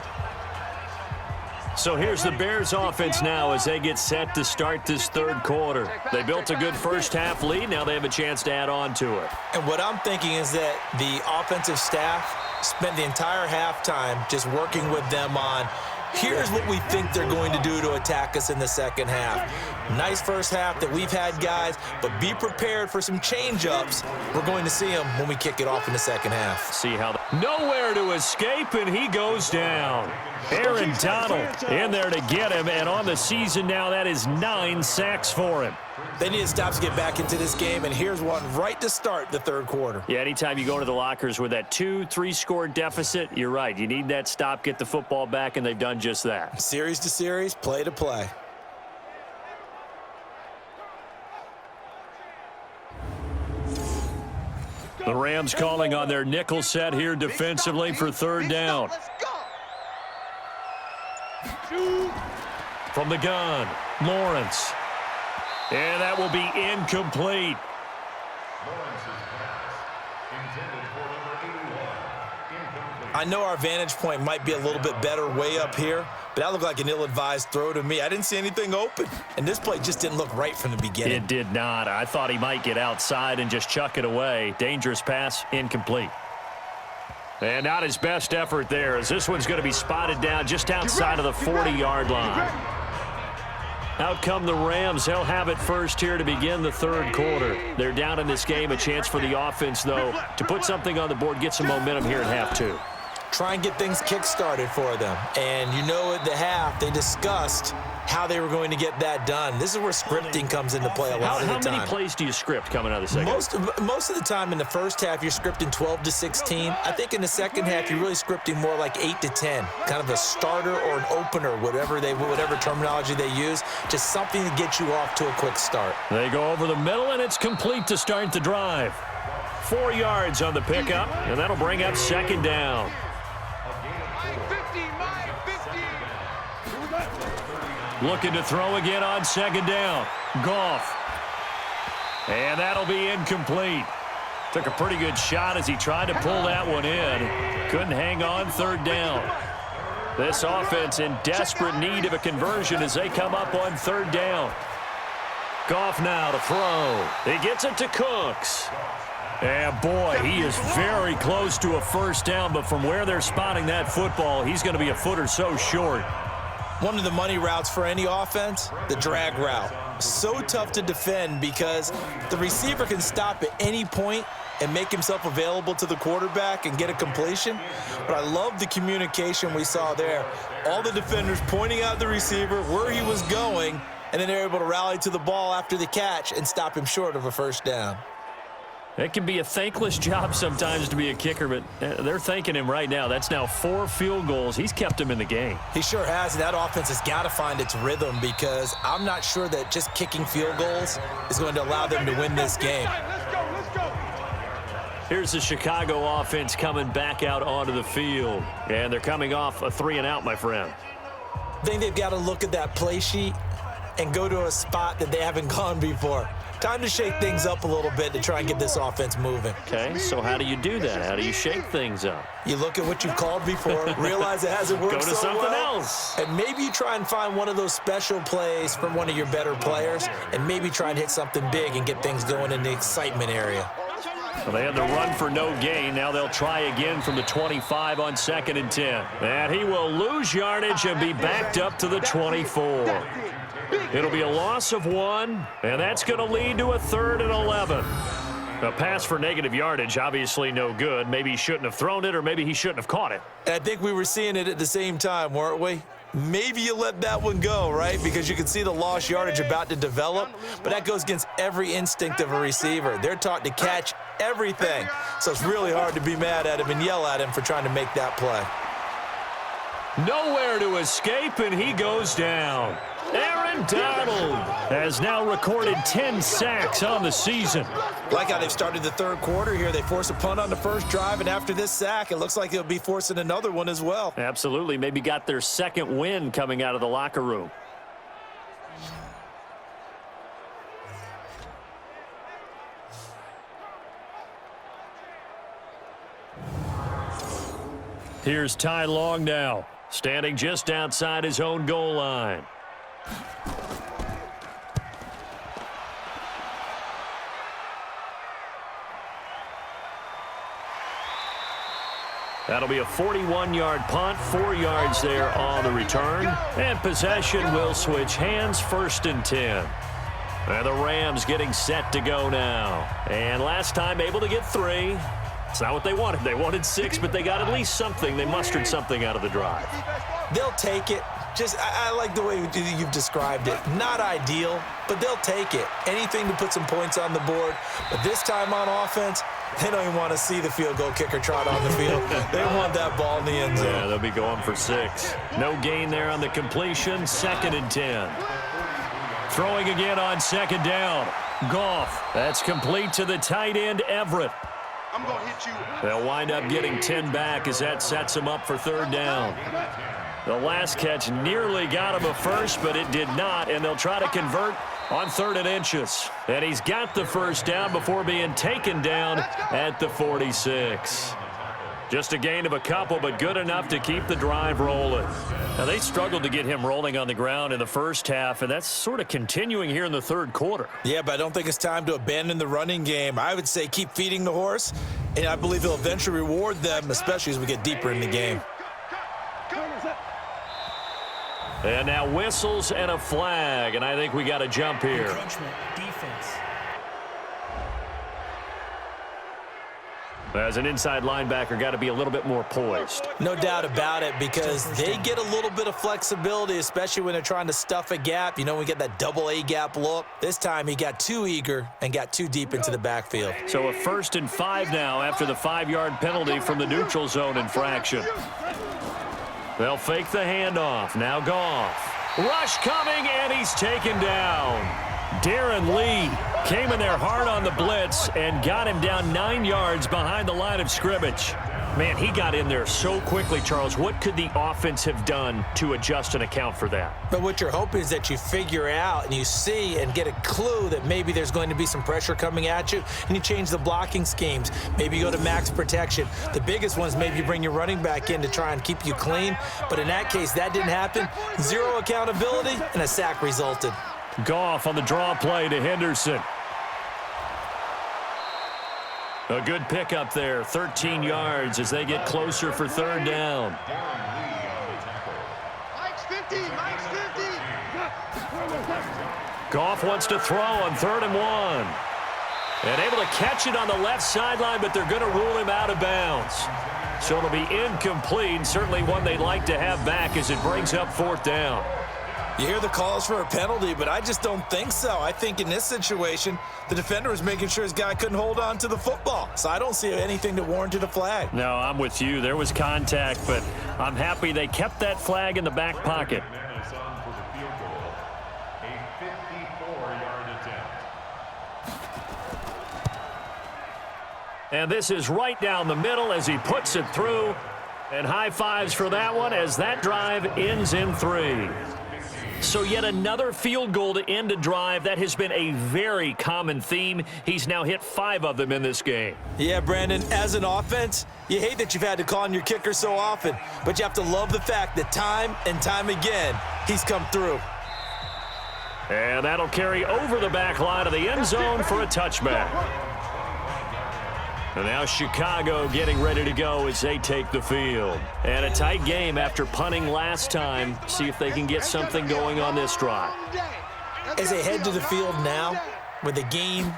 So here's the Bears offense now as they get set to start this third quarter. They built a good first half lead. Now they have a chance to add on to it. And what I'm thinking is that the offensive staff spent the entire halftime just working with them on here's what we think they're going to do to attack us in the second half. Nice first half that we've had, guys, but be prepared for some change-ups. We're going to see them when we kick it off in the second half. See how nowhere to escape, and he goes down. Aaron Donald in there to get him, and on the season now, that is 9 sacks for him. They need to stop to get back into this game, and here's one right to start the third quarter. Yeah, anytime you go to the lockers with that 2-3 score deficit, you're right. You need that stop, get the football back, and they've done just that. Series to series, play to play. The Rams calling on their nickel set here defensively for third down. From the gun, Lawrence. And that will be incomplete. I know our vantage point might be a little bit better way up here, but that looked like an ill-advised throw to me. I didn't see anything open, and this play just didn't look right from the beginning. It did not. I thought he might get outside and just chuck it away. Dangerous pass, incomplete. And not his best effort there, as this one's going to be spotted down just outside of the 40-yard line. Out come the Rams. They'll have it first here to begin the third quarter. They're down in this game. A chance for the offense, though, to put something on the board, get some momentum here at half 2. Try and get things kick-started for them. And you know at the half, they discussed how they were going to get that done. This is where scripting comes into play a lot of the time. How many plays do you script coming out of the second? Most of the time in the first half, you're scripting 12 to 16. I think in the second half, you're really scripting more like 8 to 10. Kind of a starter or an opener, whatever terminology they use. Just something to get you off to a quick start. They go over the middle, and it's complete to start the drive. 4 yards on the pickup, and that'll bring up second down. Looking to throw again on second down. Goff. And that'll be incomplete. Took a pretty good shot as he tried to pull that one in. Couldn't hang on third down. This offense in desperate need of a conversion as they come up on third down. Goff now to throw. He gets it to Cooks. And boy, he is very close to a first down, but from where they're spotting that football, he's going to be a foot or so short. One of the money routes for any offense, the drag route. So tough to defend because the receiver can stop at any point and make himself available to the quarterback and get a completion. But I love the communication we saw there. All the defenders pointing out the receiver, where he was going, and then they're able to rally to the ball after the catch and stop him short of a first down. It can be a thankless job sometimes to be a kicker, but they're thanking him right now. That's now 4 field goals. He's kept him in the game. He sure has, and that offense has got to find its rhythm because I'm not sure that just kicking field goals is going to allow them to win this game. Here's the Chicago offense coming back out onto the field, and they're coming off a 3-and-out, my friend. I think they've got to look at that play sheet and go to a spot that they haven't gone before. Time to shake things up a little bit to try and get this offense moving. Okay, so how do you do that? How do you shake things up? You look at what you've called before, realize it hasn't worked Go to so something well, else. and maybe you try and find one of those special plays from one of your better players, and maybe try and hit something big and get things going in the excitement area. Well, they had the run for no gain. Now they'll try again from the 25 on 2nd and 10. And he will lose yardage and be backed up to the 24. It'll be a loss of 1, and that's going to lead to a 3rd and 11. A pass for negative yardage, obviously no good. Maybe he shouldn't have thrown it, or maybe he shouldn't have caught it. And I think we were seeing it at the same time, weren't we? Maybe you let that one go, right? Because you can see the lost yardage about to develop, but that goes against every instinct of a receiver. They're taught to catch everything. So it's really hard to be mad at him and yell at him for trying to make that play. Nowhere to escape, and he goes down. Aaron Donald has now recorded 10 sacks on the season. Like how they've started the third quarter here. They force a punt on the first drive, and after this sack, it looks like they'll be forcing another one as well. Absolutely. Maybe got their second win coming out of the locker room. Here's Ty Long now, standing just outside his own goal line. That'll be a 41-yard punt, 4 yards there on the return. And possession will switch hands, 1st and 10. And the Rams getting set to go now. And last time able to get 3. It's not what they wanted. They wanted 6, but they got at least something. They mustered something out of the drive. They'll take it. I like the way you've described it. Not ideal, but they'll take it. Anything to put some points on the board. But this time on offense, they don't even want to see the field goal kicker trot on the field. They want that ball in the end zone. Yeah, they'll be going for 6. No gain there on the completion. 2nd and 10. Throwing again on 2nd down. Goff. That's complete to the tight end, Everett. I'm going to hit you. They'll wind up getting 10 back as that sets them up for 3rd down. The last catch nearly got him a first, but it did not, and they'll try to convert on 3rd and inches. And he's got the first down before being taken down at the 46. Just a gain of a couple, but good enough to keep the drive rolling. Now, they struggled to get him rolling on the ground in the first half, and that's sort of continuing here in the third quarter. Yeah, but I don't think it's time to abandon the running game. I would say keep feeding the horse, and I believe he'll eventually reward them, especially as we get deeper in the game. And now whistles and a flag, and I think we got a jump here. Encroachment, defense. As an inside linebacker, got to be a little bit more poised. No doubt about it, because they get a little bit of flexibility, especially when they're trying to stuff a gap. You know, we get that double A gap look. This time he got too eager and got too deep into the backfield. So a 1st and 5 now after the 5-yard penalty from the neutral zone infraction. They'll fake the handoff. Now Goff. Rush coming, and he's taken down. Darren Lee came in there hard on the blitz and got him down 9 yards behind the line of scrimmage. Man, he got in there so quickly, Charles. What could the offense have done to adjust and account for that? But what you're hoping is that you figure out and you see and get a clue that maybe there's going to be some pressure coming at you, and you change the blocking schemes. Maybe you go to max protection. The biggest one is maybe you bring your running back in to try and keep you clean. But in that case, that didn't happen. Zero accountability, and a sack resulted. Goff on the draw play to Henderson. A good pickup there, 13 yards as they get closer for 3rd down. Mike's 50, Mike's 50. Goff wants to throw on 3rd and 1. And able to catch it on the left sideline, but they're going to rule him out of bounds. So it'll be incomplete, certainly one they'd like to have back as it brings up 4th down. You hear the calls for a penalty, but I just don't think so. I think in this situation, the defender was making sure his guy couldn't hold on to the football. So I don't see anything that warranted a flag. No, I'm with you. There was contact, but I'm happy they kept that flag in the back pocket. And this is right down the middle as he puts it through. And high fives for that one as that drive ends in 3. So yet another field goal to end a drive. That has been a very common theme. He's now hit 5 of them in this game. Yeah, Brandon, as an offense, you hate that you've had to call on your kicker so often, but you have to love the fact that time and time again, he's come through. And that'll carry over the back line of the end zone for a touchback. And now Chicago getting ready to go as they take the field. And a tight game after punting last time. See if they can get something going on this drive. As they head to the field now, with the game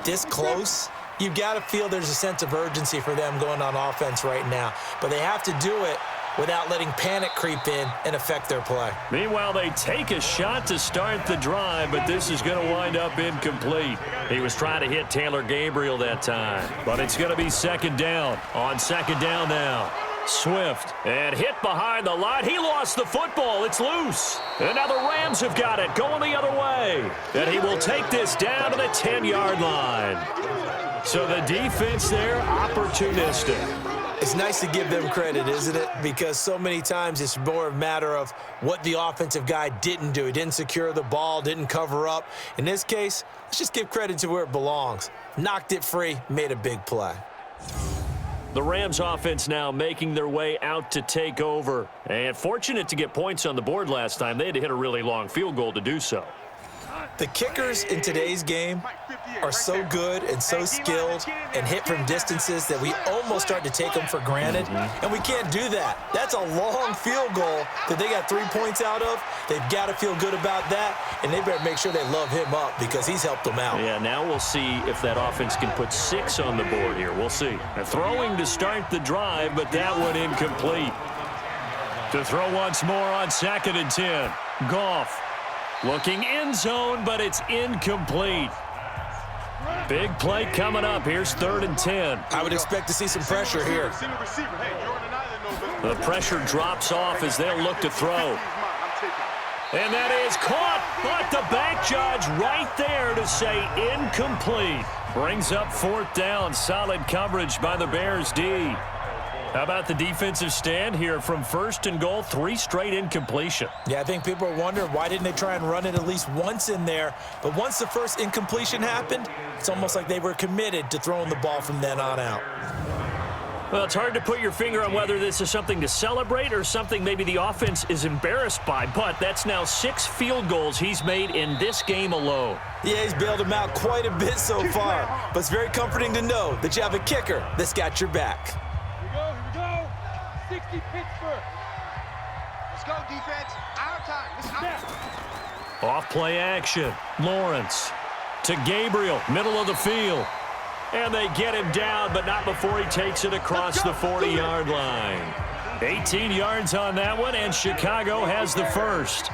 this close, you've got to feel there's a sense of urgency for them going on offense right now. But they have to do it without letting panic creep in and affect their play. Meanwhile, they take a shot to start the drive, but this is going to wind up incomplete. He was trying to hit Taylor Gabriel that time, but it's going to be second down. On second down now, Swift, and hit behind the line. He lost the football. It's loose. And now the Rams have got it, going the other way. And he will take this down to the 10-yard line. So the defense there, opportunistic. It's nice to give them credit, isn't it? Because so many times it's more a matter of what the offensive guy didn't do. He didn't secure the ball, didn't cover up. In this case, let's just give credit to where it belongs. Knocked it free, made a big play. The Rams offense now making their way out to take over. And fortunate to get points on the board last time. They had to hit a really long field goal to do so. The kickers in today's game are so good and so skilled and hit from distances that we almost start to take them for granted, and we can't do that. That's a long field goal that they got 3 points out of. They've got to feel good about that, and they better make sure they love him up because he's helped them out. Yeah, now we'll see if that offense can put 6 on the board here. We'll see. Throwing to start the drive, but that one incomplete. To throw once more on 2nd and 10. Goff. Looking end zone, but it's incomplete. Big play coming up. Here's 3rd and 10. I would expect to see some pressure here. The pressure drops off as they'll look to throw. And that is caught, but the back judge right there to say incomplete. Brings up 4th down. Solid coverage by the Bears D. How about the defensive stand here from 1st and goal? 3 straight incompletion. Yeah, I think people are wondering why didn't they try and run it at least once in there. But once the first incompletion happened, it's almost like they were committed to throwing the ball from then on out. Well, it's hard to put your finger on whether this is something to celebrate or something maybe the offense is embarrassed by. But that's now 6 field goals he's made in this game alone. Yeah, he's bailed them out quite a bit so far. But it's very comforting to know that you have a kicker that's got your back. 60 Pittsburgh. Let's go, defense. Our time. It's our Off play action. Lawrence to Gabriel, middle of the field. And they get him down, but not before he takes it across the 40-yard line. 18 yards on that one, and Chicago has the first.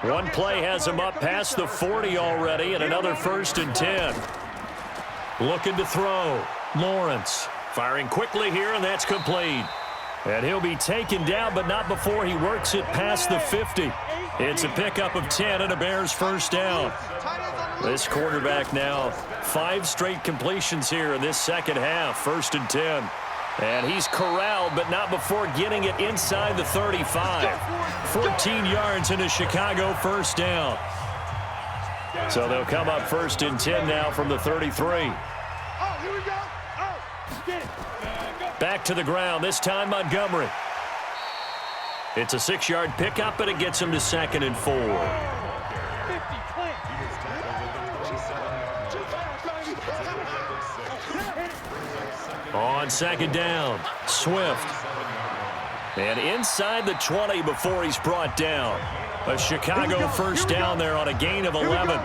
One play has him up past the 40 already, and another 1st and 10. Looking to throw. Lawrence firing quickly here, and that's complete. And he'll be taken down, but not before he works it past the 50. It's a pickup of 10 and a Bears first down. This quarterback now 5 straight completions here in this second half, 1st and 10. And he's corralled, but not before getting it inside the 35. 14 yards into Chicago first down. So they'll come up 1st and 10 now from the 33. Oh, here we go. Oh, get it. Back to the ground, this time Montgomery. It's a 6-yard pickup, and it gets him to 2nd and 4. On 2nd down, Swift. And inside the 20 before he's brought down. A Chicago first down there on a gain of 11.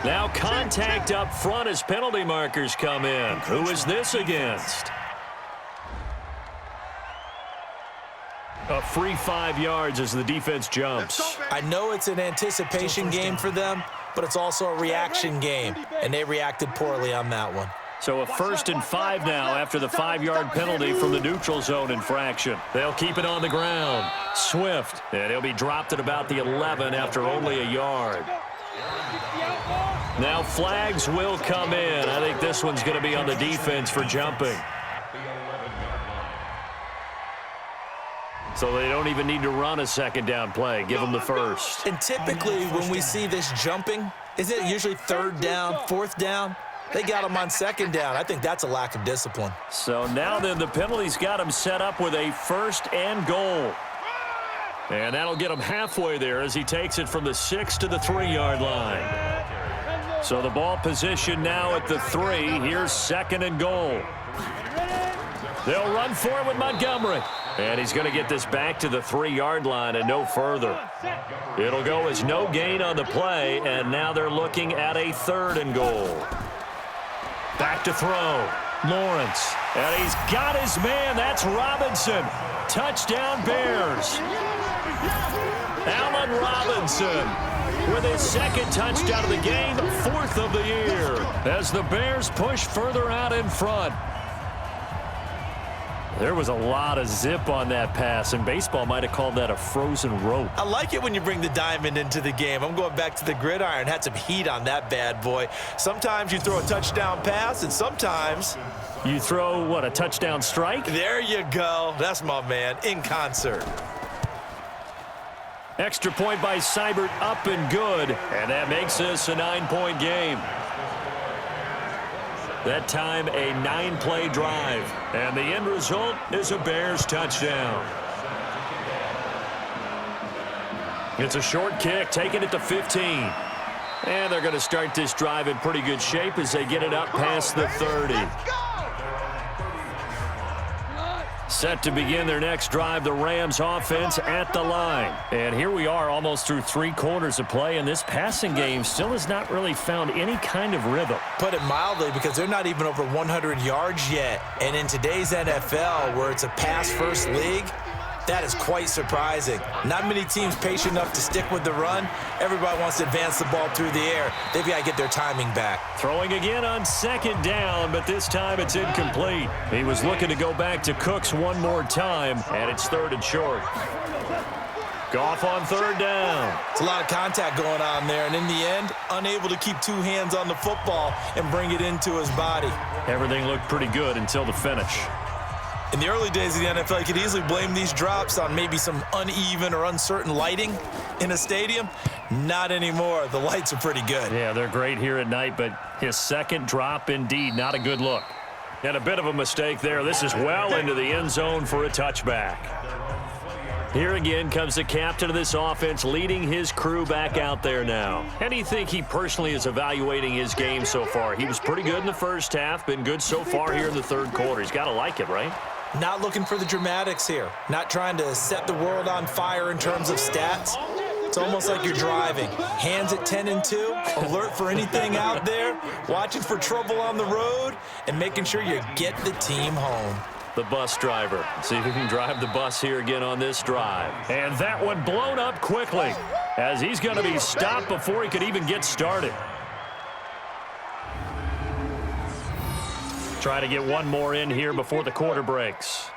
Now contact up front as penalty markers come in. Who is this against? A free 5 yards as the defense jumps. I know it's an anticipation game for them, but it's also a reaction game, and they reacted poorly on that one. So a 1st and 5 now after the 5-yard penalty from the neutral zone infraction. They'll keep it on the ground. Swift, and he'll be dropped at about the 11 after only a yard. Now flags will come in. I think this one's going to be on the defense for jumping. So they don't even need to run a second down play. Give them the first. And typically when we see this jumping, isn't it usually third down, fourth down? They got them on second down. I think that's a lack of discipline. So now then the penalty's got him set up with a 1st and goal. And that'll get him halfway there as he takes it from the 6 to the 3-yard line. So the ball position now at the 3. Here's 2nd and goal. They'll run for it with Montgomery. And he's going to get this back to the 3-yard line and no further. It'll go as no gain on the play, and now they're looking at a 3rd and goal. Back to throw. Lawrence. And he's got his man. That's Robinson. Touchdown Bears. Allen Robinson with his 2nd touchdown of the game, 4th of the year, as the Bears push further out in front. There was a lot of zip on that pass, and baseball might have called that a frozen rope. I like it when you bring the diamond into the game. I'm going back to the gridiron. Had some heat on that bad boy. Sometimes you throw a touchdown pass, and sometimes you throw, what, a touchdown strike? There you go. That's my man, in concert. Extra point by Seibert, up and good, and that makes this a 9-point game. That time a 9-play drive, and the end result is a Bears touchdown. It's a short kick, taking it to 15. And they're going to start this drive in pretty good shape as they get it up past the 30. Set to begin their next drive, the Rams offense at the line. And here we are almost through 3 quarters of play, and this passing game still has not really found any kind of rhythm. Put it mildly, because they're not even over 100 yards yet. And in today's NFL, where it's a pass-first league, that is quite surprising. Not many teams patient enough to stick with the run. Everybody wants to advance the ball through the air. They've got to get their timing back. Throwing again on 2nd down, but this time it's incomplete. He was looking to go back to Cooks one more time, and it's 3rd and short. Goff on 3rd down. It's a lot of contact going on there, and in the end, unable to keep 2 hands on the football and bring it into his body. Everything looked pretty good until the finish. In the early days of the NFL, you could easily blame these drops on maybe some uneven or uncertain lighting in a stadium. Not anymore. The lights are pretty good. Yeah, they're great here at night, but his 2nd drop, indeed, not a good look. And a bit of a mistake there. This is well into the end zone for a touchback. Here again comes the captain of this offense, leading his crew back out there now. How do you think he personally is evaluating his game so far? He was pretty good in the first half, been good so far here in the 3rd quarter. He's got to like it, right? Not looking for the dramatics here. Not trying to set the world on fire in terms of stats. It's almost like you're driving. Hands at 10 and 2, alert for anything out there, watching for trouble on the road, and making sure you get the team home. The bus driver. See if he can drive the bus here again on this drive. And that one blown up quickly as he's going to be stopped before he could even get started. Try to get one more in here before the quarter breaks.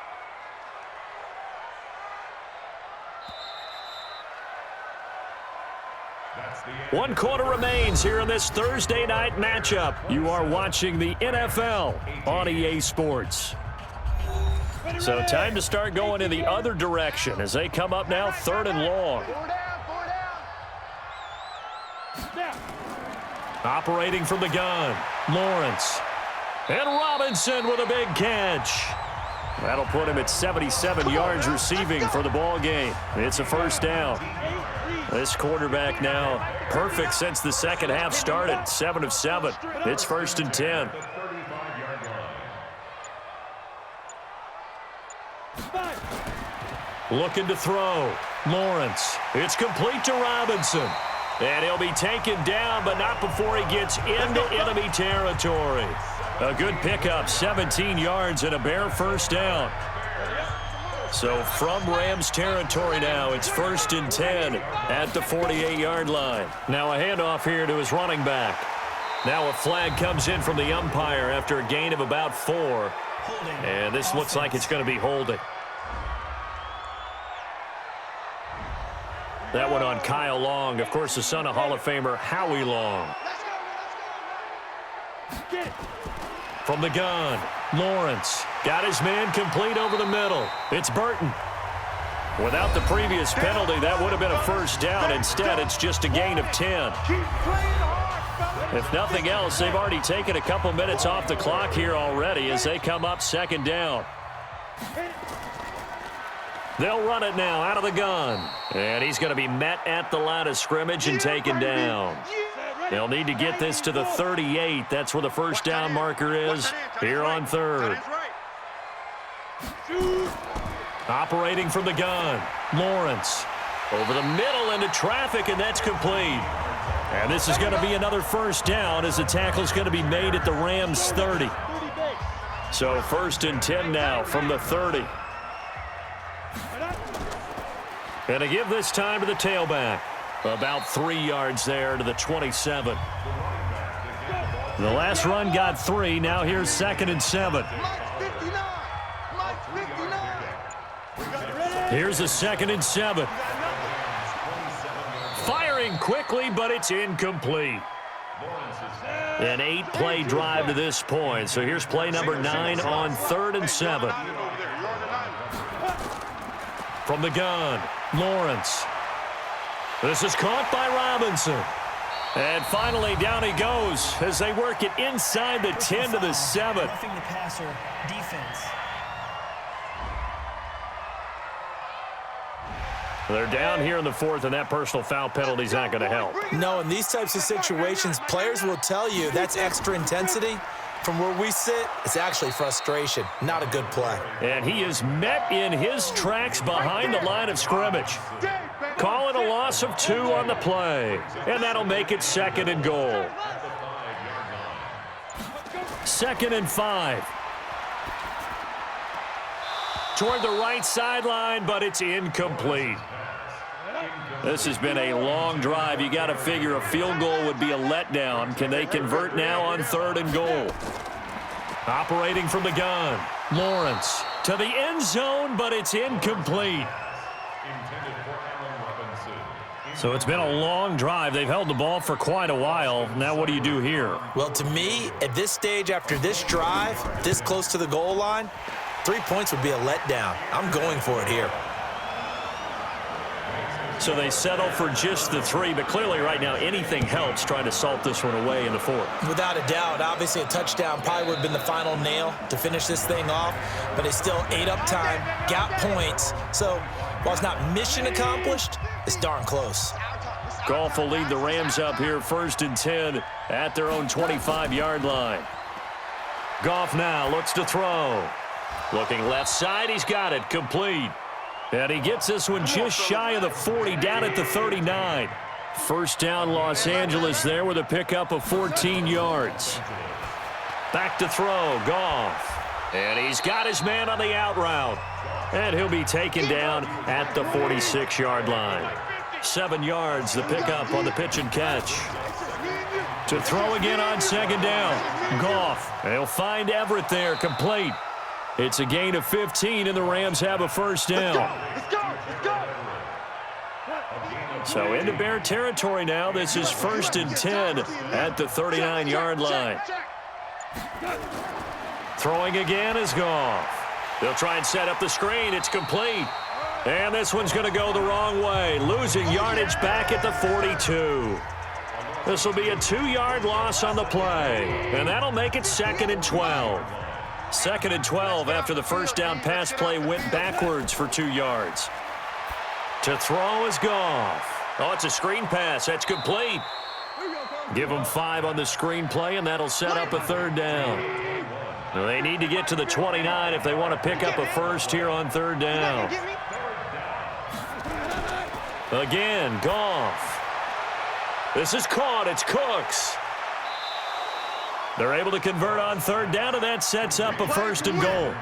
One quarter remains here in this Thursday night matchup. You are watching the NFL on EA Sports. So time to start going in the other direction as they come up now 3rd and long. Operating from the gun, Lawrence. And Robinson with a big catch. That'll put him at 77 yards receiving for the ball game. It's a 1st down. This quarterback now perfect since the 2nd half started. 7 of 7. It's 1st and 10. Looking to throw. Lawrence. It's complete to Robinson. And he'll be taken down, but not before he gets into enemy territory. A good pickup, 17 yards and a Bear 1st down. So from Rams territory now, it's 1st and 10 at the 48-yard line. Now a handoff here to his running back. Now a flag comes in from the umpire after a gain of about 4. And this looks like it's going to be holding. That one on Kyle Long, of course, the son of Hall of Famer Howie Long. From the gun, Lawrence got his man complete over the middle. It's Burton. Without the previous penalty, that would have been a first down. Instead, it's just a gain of 10. If nothing else, they've already taken a couple minutes off the clock here already as they come up second down. They'll run it now out of the gun. And he's going to be met at the line of scrimmage and taken down. They'll need to get this to the 38. That's where the first down marker is here on third. Operating from the gun, Lawrence. Over the middle into traffic, and that's complete. And this is going to be another first down as the tackle's going to be made at the Rams' 30. So 1st and 10 now from the 30. And to give this time to the tailback. About 3 yards there to the 27. The last run got 3. Now here's 2nd and 7. Here's a 2nd and 7. Firing quickly, but it's incomplete. An 8-play drive to this point. So here's play number 9 on 3rd and 7. From the gun, Lawrence. This is caught by Robinson. And finally, down he goes as they work it inside the 10 to the 7. Roughing the passer defense. They're down here in the 4th, and that personal foul penalty is not going to help. No, in these types of situations, players will tell you that's extra intensity. From where we sit, it's actually frustration. Not a good play. And he is met in his tracks behind the line of scrimmage. Call it a loss of 2 on the play. And that'll make it 2nd and goal. 2nd and 5. Toward the right sideline, but it's incomplete. This has been a long drive. You got to figure a field goal would be a letdown. Can they convert now on 3rd and goal? Operating from the gun, Lawrence to the end zone, but it's incomplete. So it's been a long drive. They've held the ball for quite a while. Now what do you do here? Well, to me, at this stage, after this drive, this close to the goal line, 3 points would be a letdown. I'm going for it here. So they settle for just the 3, but clearly right now anything helps trying to salt this one away in the 4th. Without a doubt, obviously a touchdown probably would have been the final nail to finish this thing off, but they still ate up time, got points. So while it's not mission accomplished, it's darn close. Goff will lead the Rams up here 1st and 10 at their own 25-yard line. Goff now looks to throw. Looking left side, he's got it, complete. And he gets this one just shy of the 40, down at the 39. First down, Los Angeles there with a pickup of 14 yards. Back to throw, Goff. And he's got his man on the out route. And he'll be taken down at the 46-yard line. 7 yards, the pickup on the pitch and catch. To throw again on 2nd down, Goff. They'll find Everett there, complete. It's a gain of 15, and the Rams have a first down. Let's go. So into Bear territory now. This is 1st and 10 at the 39-yard line. Throwing again is Goff. They'll try and set up the screen. It's complete. And this one's going to go the wrong way. Losing yardage back at the 42. This will be a 2-yard loss on the play. And that'll make it 2nd and 12. 2nd and 12 after the first down pass play went backwards for 2 yards. To throw is Goff. Oh, it's a screen pass. That's complete. Give them 5 on the screen play, and that'll set up a 3rd down. They need to get to the 29 if they want to pick up a first here on 3rd down. Again, Goff. This is caught. It's Cooks. They're able to convert on 3rd down, and that sets up a 1st and goal.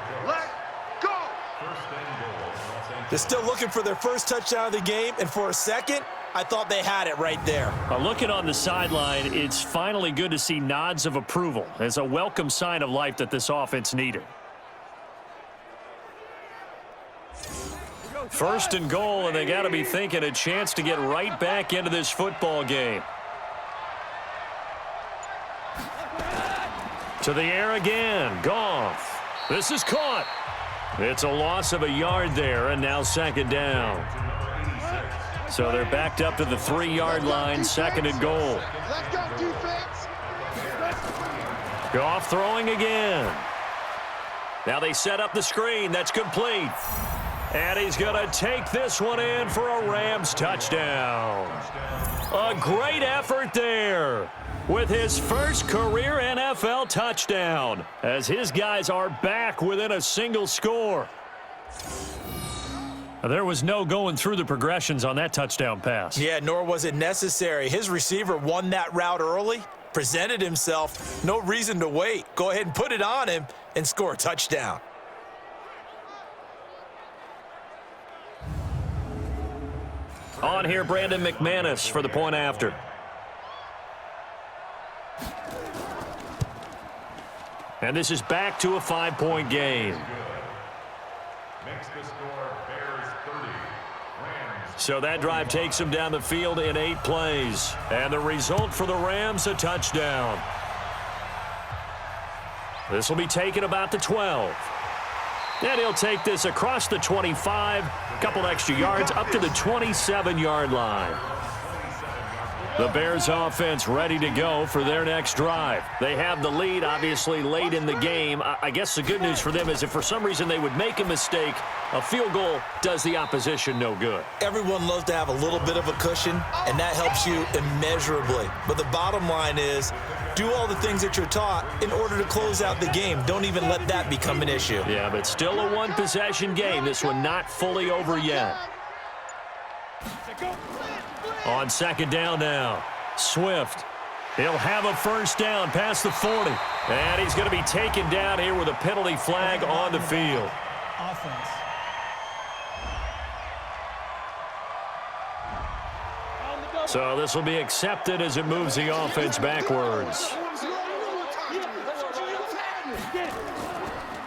They're still looking for their first touchdown of the game, and for a second, I thought they had it right there. Looking on the sideline, it's finally good to see nods of approval. It's a welcome sign of life that this offense needed. 1st and goal, and they got to be thinking a chance to get right back into this football game. To the air again, Goff. This is caught. It's a loss of a yard there, and now second down. So they're backed up to the 3-yard line, second and goal. Let's go, defense. Goff throwing again. Now they set up the screen. That's complete. And he's going to take this one in for a Rams touchdown. A great effort there with his first career NFL touchdown as his guys are back within a single score. There was no going through the progressions on that touchdown pass. Yeah, nor was it necessary. His receiver won that route early, presented himself, no reason to wait. Go ahead and put it on him and score a touchdown. On here, Brandon McManus for the point after. And this is back to a 5-point game. Makes the score Bears 30. So that drive takes them down the field in 8 plays. And the result for the Rams, a touchdown. This will be taken about the 12. And he'll take this across the 25, a couple extra yards, up to the 27-yard line. The Bears offense ready to go for their next drive. They have the lead, obviously, late in the game. I guess the good news for them is if for some reason they would make a mistake, a field goal does the opposition no good. Everyone loves to have a little bit of a cushion, and that helps you immeasurably. But the bottom line is, do all the things that you're taught in order to close out the game. Don't even let that become an issue. Yeah, but still a one-possession game. This one not fully over yet. On second down now, Swift. He'll have a first down past the 40. And he's going to be taken down here with a penalty flag on the field. Offense. So this will be accepted as it moves the offense backwards.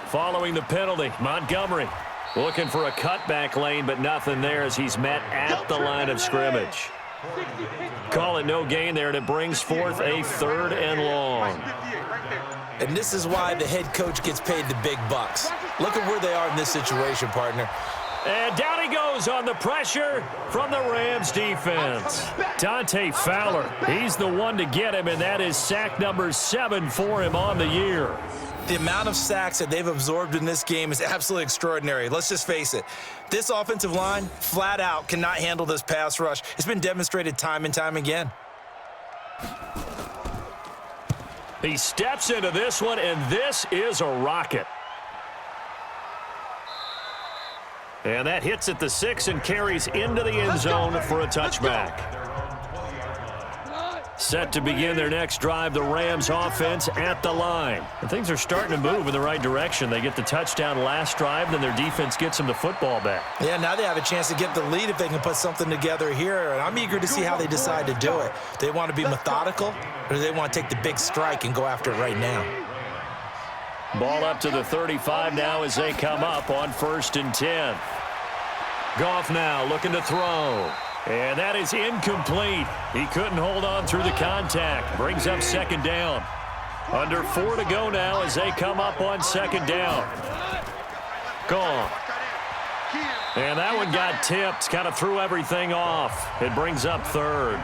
Following the penalty, Montgomery looking for a cutback lane, but nothing there as he's met at the line of scrimmage. Call it no gain there, and it brings forth a 3rd and long. And this is why the head coach gets paid the big bucks. Look at where they are in this situation, partner. And down he goes on the pressure from the Rams defense. Dante Fowler, he's the one to get him, and that is sack number 7 for him on the year. The amount of sacks that they've absorbed in this game is absolutely extraordinary. Let's just face it. This offensive line, flat out, cannot handle this pass rush. It's been demonstrated time and time again. He steps into this one, and this is a rocket. And that hits at the 6 and carries into the end zone for a touchback. Set to begin their next drive, the Rams offense at the line. And things are starting to move in the right direction. They get the touchdown last drive, then their defense gets them the football back. Yeah, now they have a chance to get the lead if they can put something together here. And I'm eager to see how they decide to do it. They want to be methodical, or do they want to take the big strike and go after it right now? Ball up to the 35 now as they come up on 1st and 10. Goff now looking to throw. And that is incomplete. He couldn't hold on through the contact. Brings up second down. Under 4 to go now as they come up on second down. Gone. And that one got tipped. Kind of threw everything off. It brings up 3rd.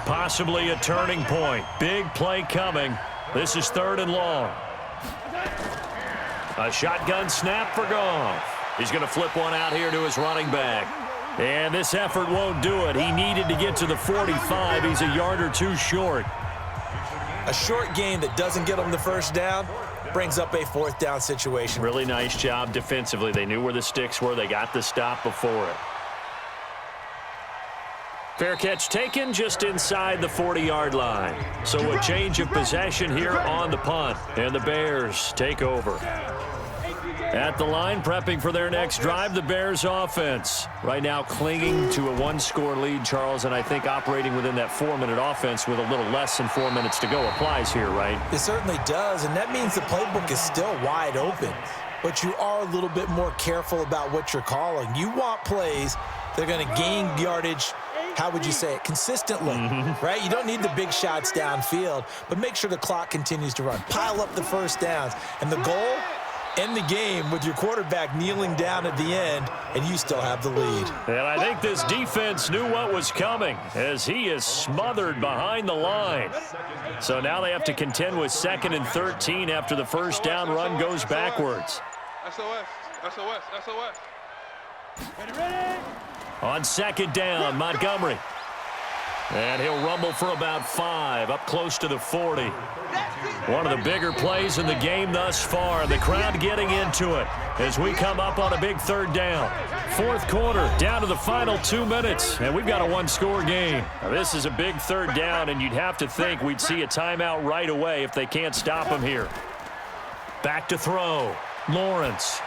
Possibly a turning point. Big play coming. This is 3rd and long. A shotgun snap for Goff. He's going to flip one out here to his running back. And this effort won't do it. He needed to get to the 45. He's a yard or 2 short. A short gain that doesn't get them the first down brings up a 4th down situation. Really nice job defensively. They knew where the sticks were. They got the stop before it. Fair catch taken just inside the 40-yard line. So a change of possession here on the punt. And the Bears take over. At the line, prepping for their next drive, the Bears offense. Right now clinging to a 1-score lead, Charles, and I think operating within that 4-minute offense with a little less than 4 minutes to go applies here, right? It certainly does, and that means the playbook is still wide open. But you are a little bit more careful about what you're calling. You want plays that are going to gain yardage, how would you say it, consistently, right? You don't need the big shots downfield, but make sure the clock continues to run. Pile up the first downs, and the goal, end the game with your quarterback kneeling down at the end, and you still have the lead. And I think this defense knew what was coming as he is smothered behind the line. So now they have to contend with 2nd and 13 after the first down run goes backwards. SOS, SOS, SOS. Ready. On 2nd down, Montgomery. And he'll rumble for about 5, up close to the 40. One of the bigger plays in the game thus far. The crowd getting into it as we come up on a big 3rd down. 4th quarter, down to the final 2 minutes, and we've got a 1-score game. Now, this is a big 3rd down, and you'd have to think we'd see a timeout right away if they can't stop him here. Back to throw. Lawrence.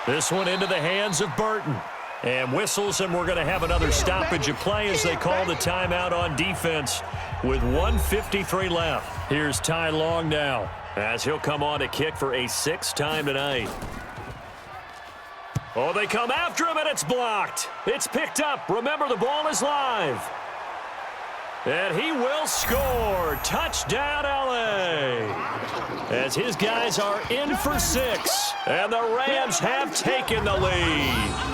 This one into the hands of Burton. And whistles, and we're going to have another stoppage of play as they call the timeout on defense with 1:53 left. Here's Ty Long now as he'll come on to kick for a 6th time tonight. Oh, they come after him, and it's blocked. It's picked up. Remember, the ball is live. And he will score. Touchdown, L.A. As his guys are in for 6, and the Rams have taken the lead.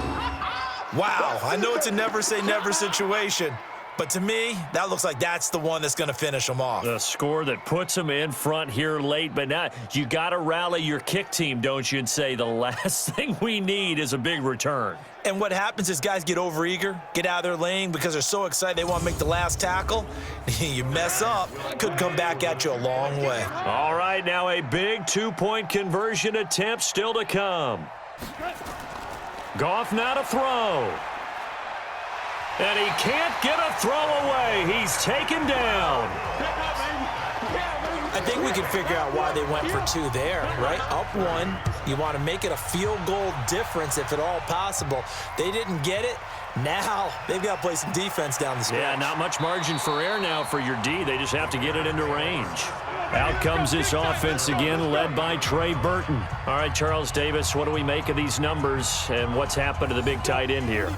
Wow, I know it's a never-say-never situation, but to me, that looks like that's the one that's going to finish them off. The score that puts them in front here late, but now you got to rally your kick team, don't you, and say the last thing we need is a big return. And what happens is guys get overeager, get out of their lane because they're so excited they want to make the last tackle. You mess up, could come back at you a long way. All right, now a big 2-point conversion attempt still to come. Goff now to throw. And he can't get a throw away. He's taken down. I think we can figure out why they went for 2 there, right? Up 1. You want to make it a field goal difference if at all possible. They didn't get it. Now they've got to play some defense down the stretch. Yeah, not much margin for error now for your D. They just have to get it into range. Out comes this offense again, led by Trey Burton. All right, Charles Davis, what do we make of these numbers and what's happened to the big tight end here?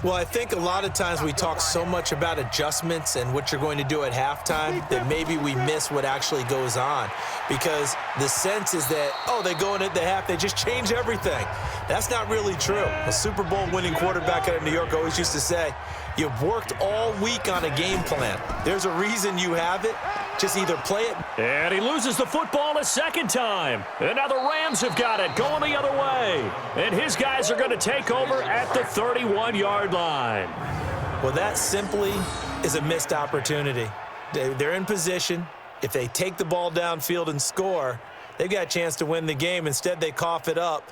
Well, I think a lot of times we talk so much about adjustments and what you're going to do at halftime that maybe we miss what actually goes on, because the sense is that, oh, they go in at the half, they just change everything. That's not really true. A Super Bowl winning quarterback out of New York always used to say, you've worked all week on a game plan. There's a reason you have it. Just either play it. And he loses the football a 2nd time. And now the Rams have got it going the other way. And his guys are going to take over at the 31-yard line. Well, that simply is a missed opportunity. They're in position. If they take the ball downfield and score, they've got a chance to win the game. Instead, they cough it up.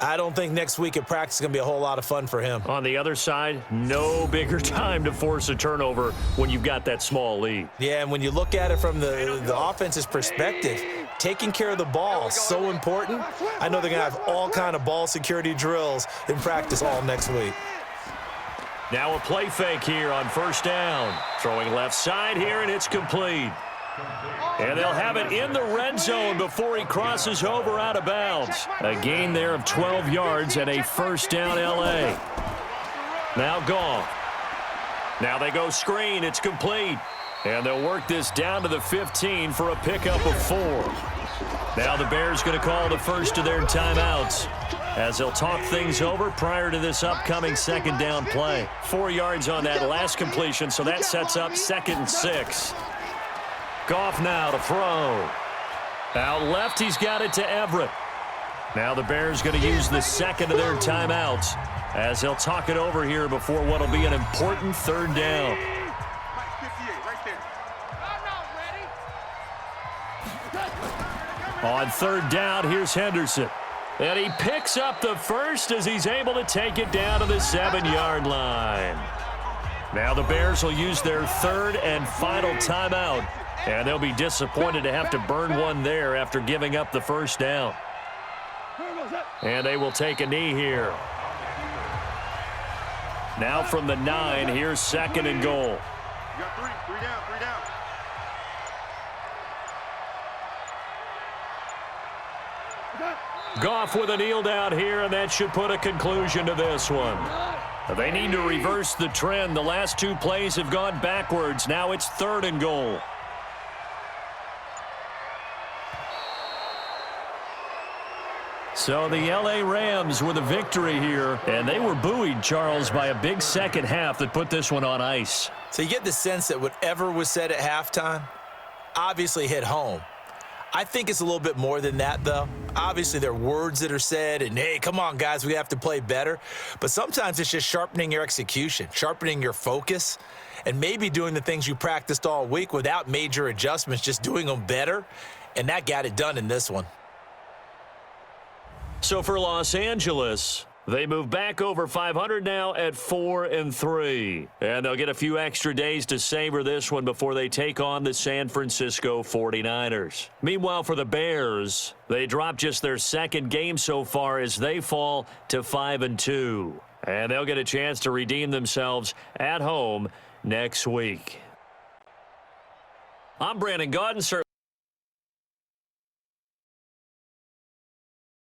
I don't think next week at practice is going to be a whole lot of fun for him. On the other side, no bigger time to force a turnover when you've got that small lead. Yeah, and when you look at it from the offense's perspective, taking care of the ball is so important. I know they're going to have all kind of ball security drills in practice all next week. Now a play fake here on 1st down. Throwing left side here, and it's complete. And they'll have it in the red zone before he crosses over out of bounds. A gain there of 12 yards and a 1st down L.A. Now Goff. Now they go screen. It's complete. And they'll work this down to the 15 for a pickup of 4. Now the Bears going to call the first of their timeouts as they'll talk things over prior to this upcoming 2nd down play. 4 yards on that last completion, so that sets up 2nd and 6. Goff now to throw. Out left, he's got it to Everett. Now the Bears going to use the 2nd of their timeouts as they'll talk it over here before what will be an important 3rd down. On 3rd down, here's Henderson. And he picks up the first as he's able to take it down to the 7-yard line. Now the Bears will use their 3rd and final timeout. And they'll be disappointed to have to burn one there after giving up the 1st down. And they will take a knee here. Now from the 9, here's 2nd and goal. You got 3 down, 3 down. Goff with a kneel down here, and that should put a conclusion to this one. They need to reverse the trend. The last 2 plays have gone backwards. Now it's 3rd and goal. So the L.A. Rams with a victory here, and they were buoyed, Charles, by a big second half that put this one on ice. So you get the sense that whatever was said at halftime obviously hit home. I think it's a little bit more than that, though. Obviously, there are words that are said, and, hey, come on, guys, we have to play better. But sometimes it's just sharpening your execution, sharpening your focus, and maybe doing the things you practiced all week without major adjustments, just doing them better. And that got it done in this one. So for Los Angeles, they move back over 500 now at 4-3. And they'll get a few extra days to savor this one before they take on the San Francisco 49ers. Meanwhile, for the Bears, they drop just their second game so far as they fall to 5-2. And they'll get a chance to redeem themselves at home next week. I'm Brandon Gaudin, sir.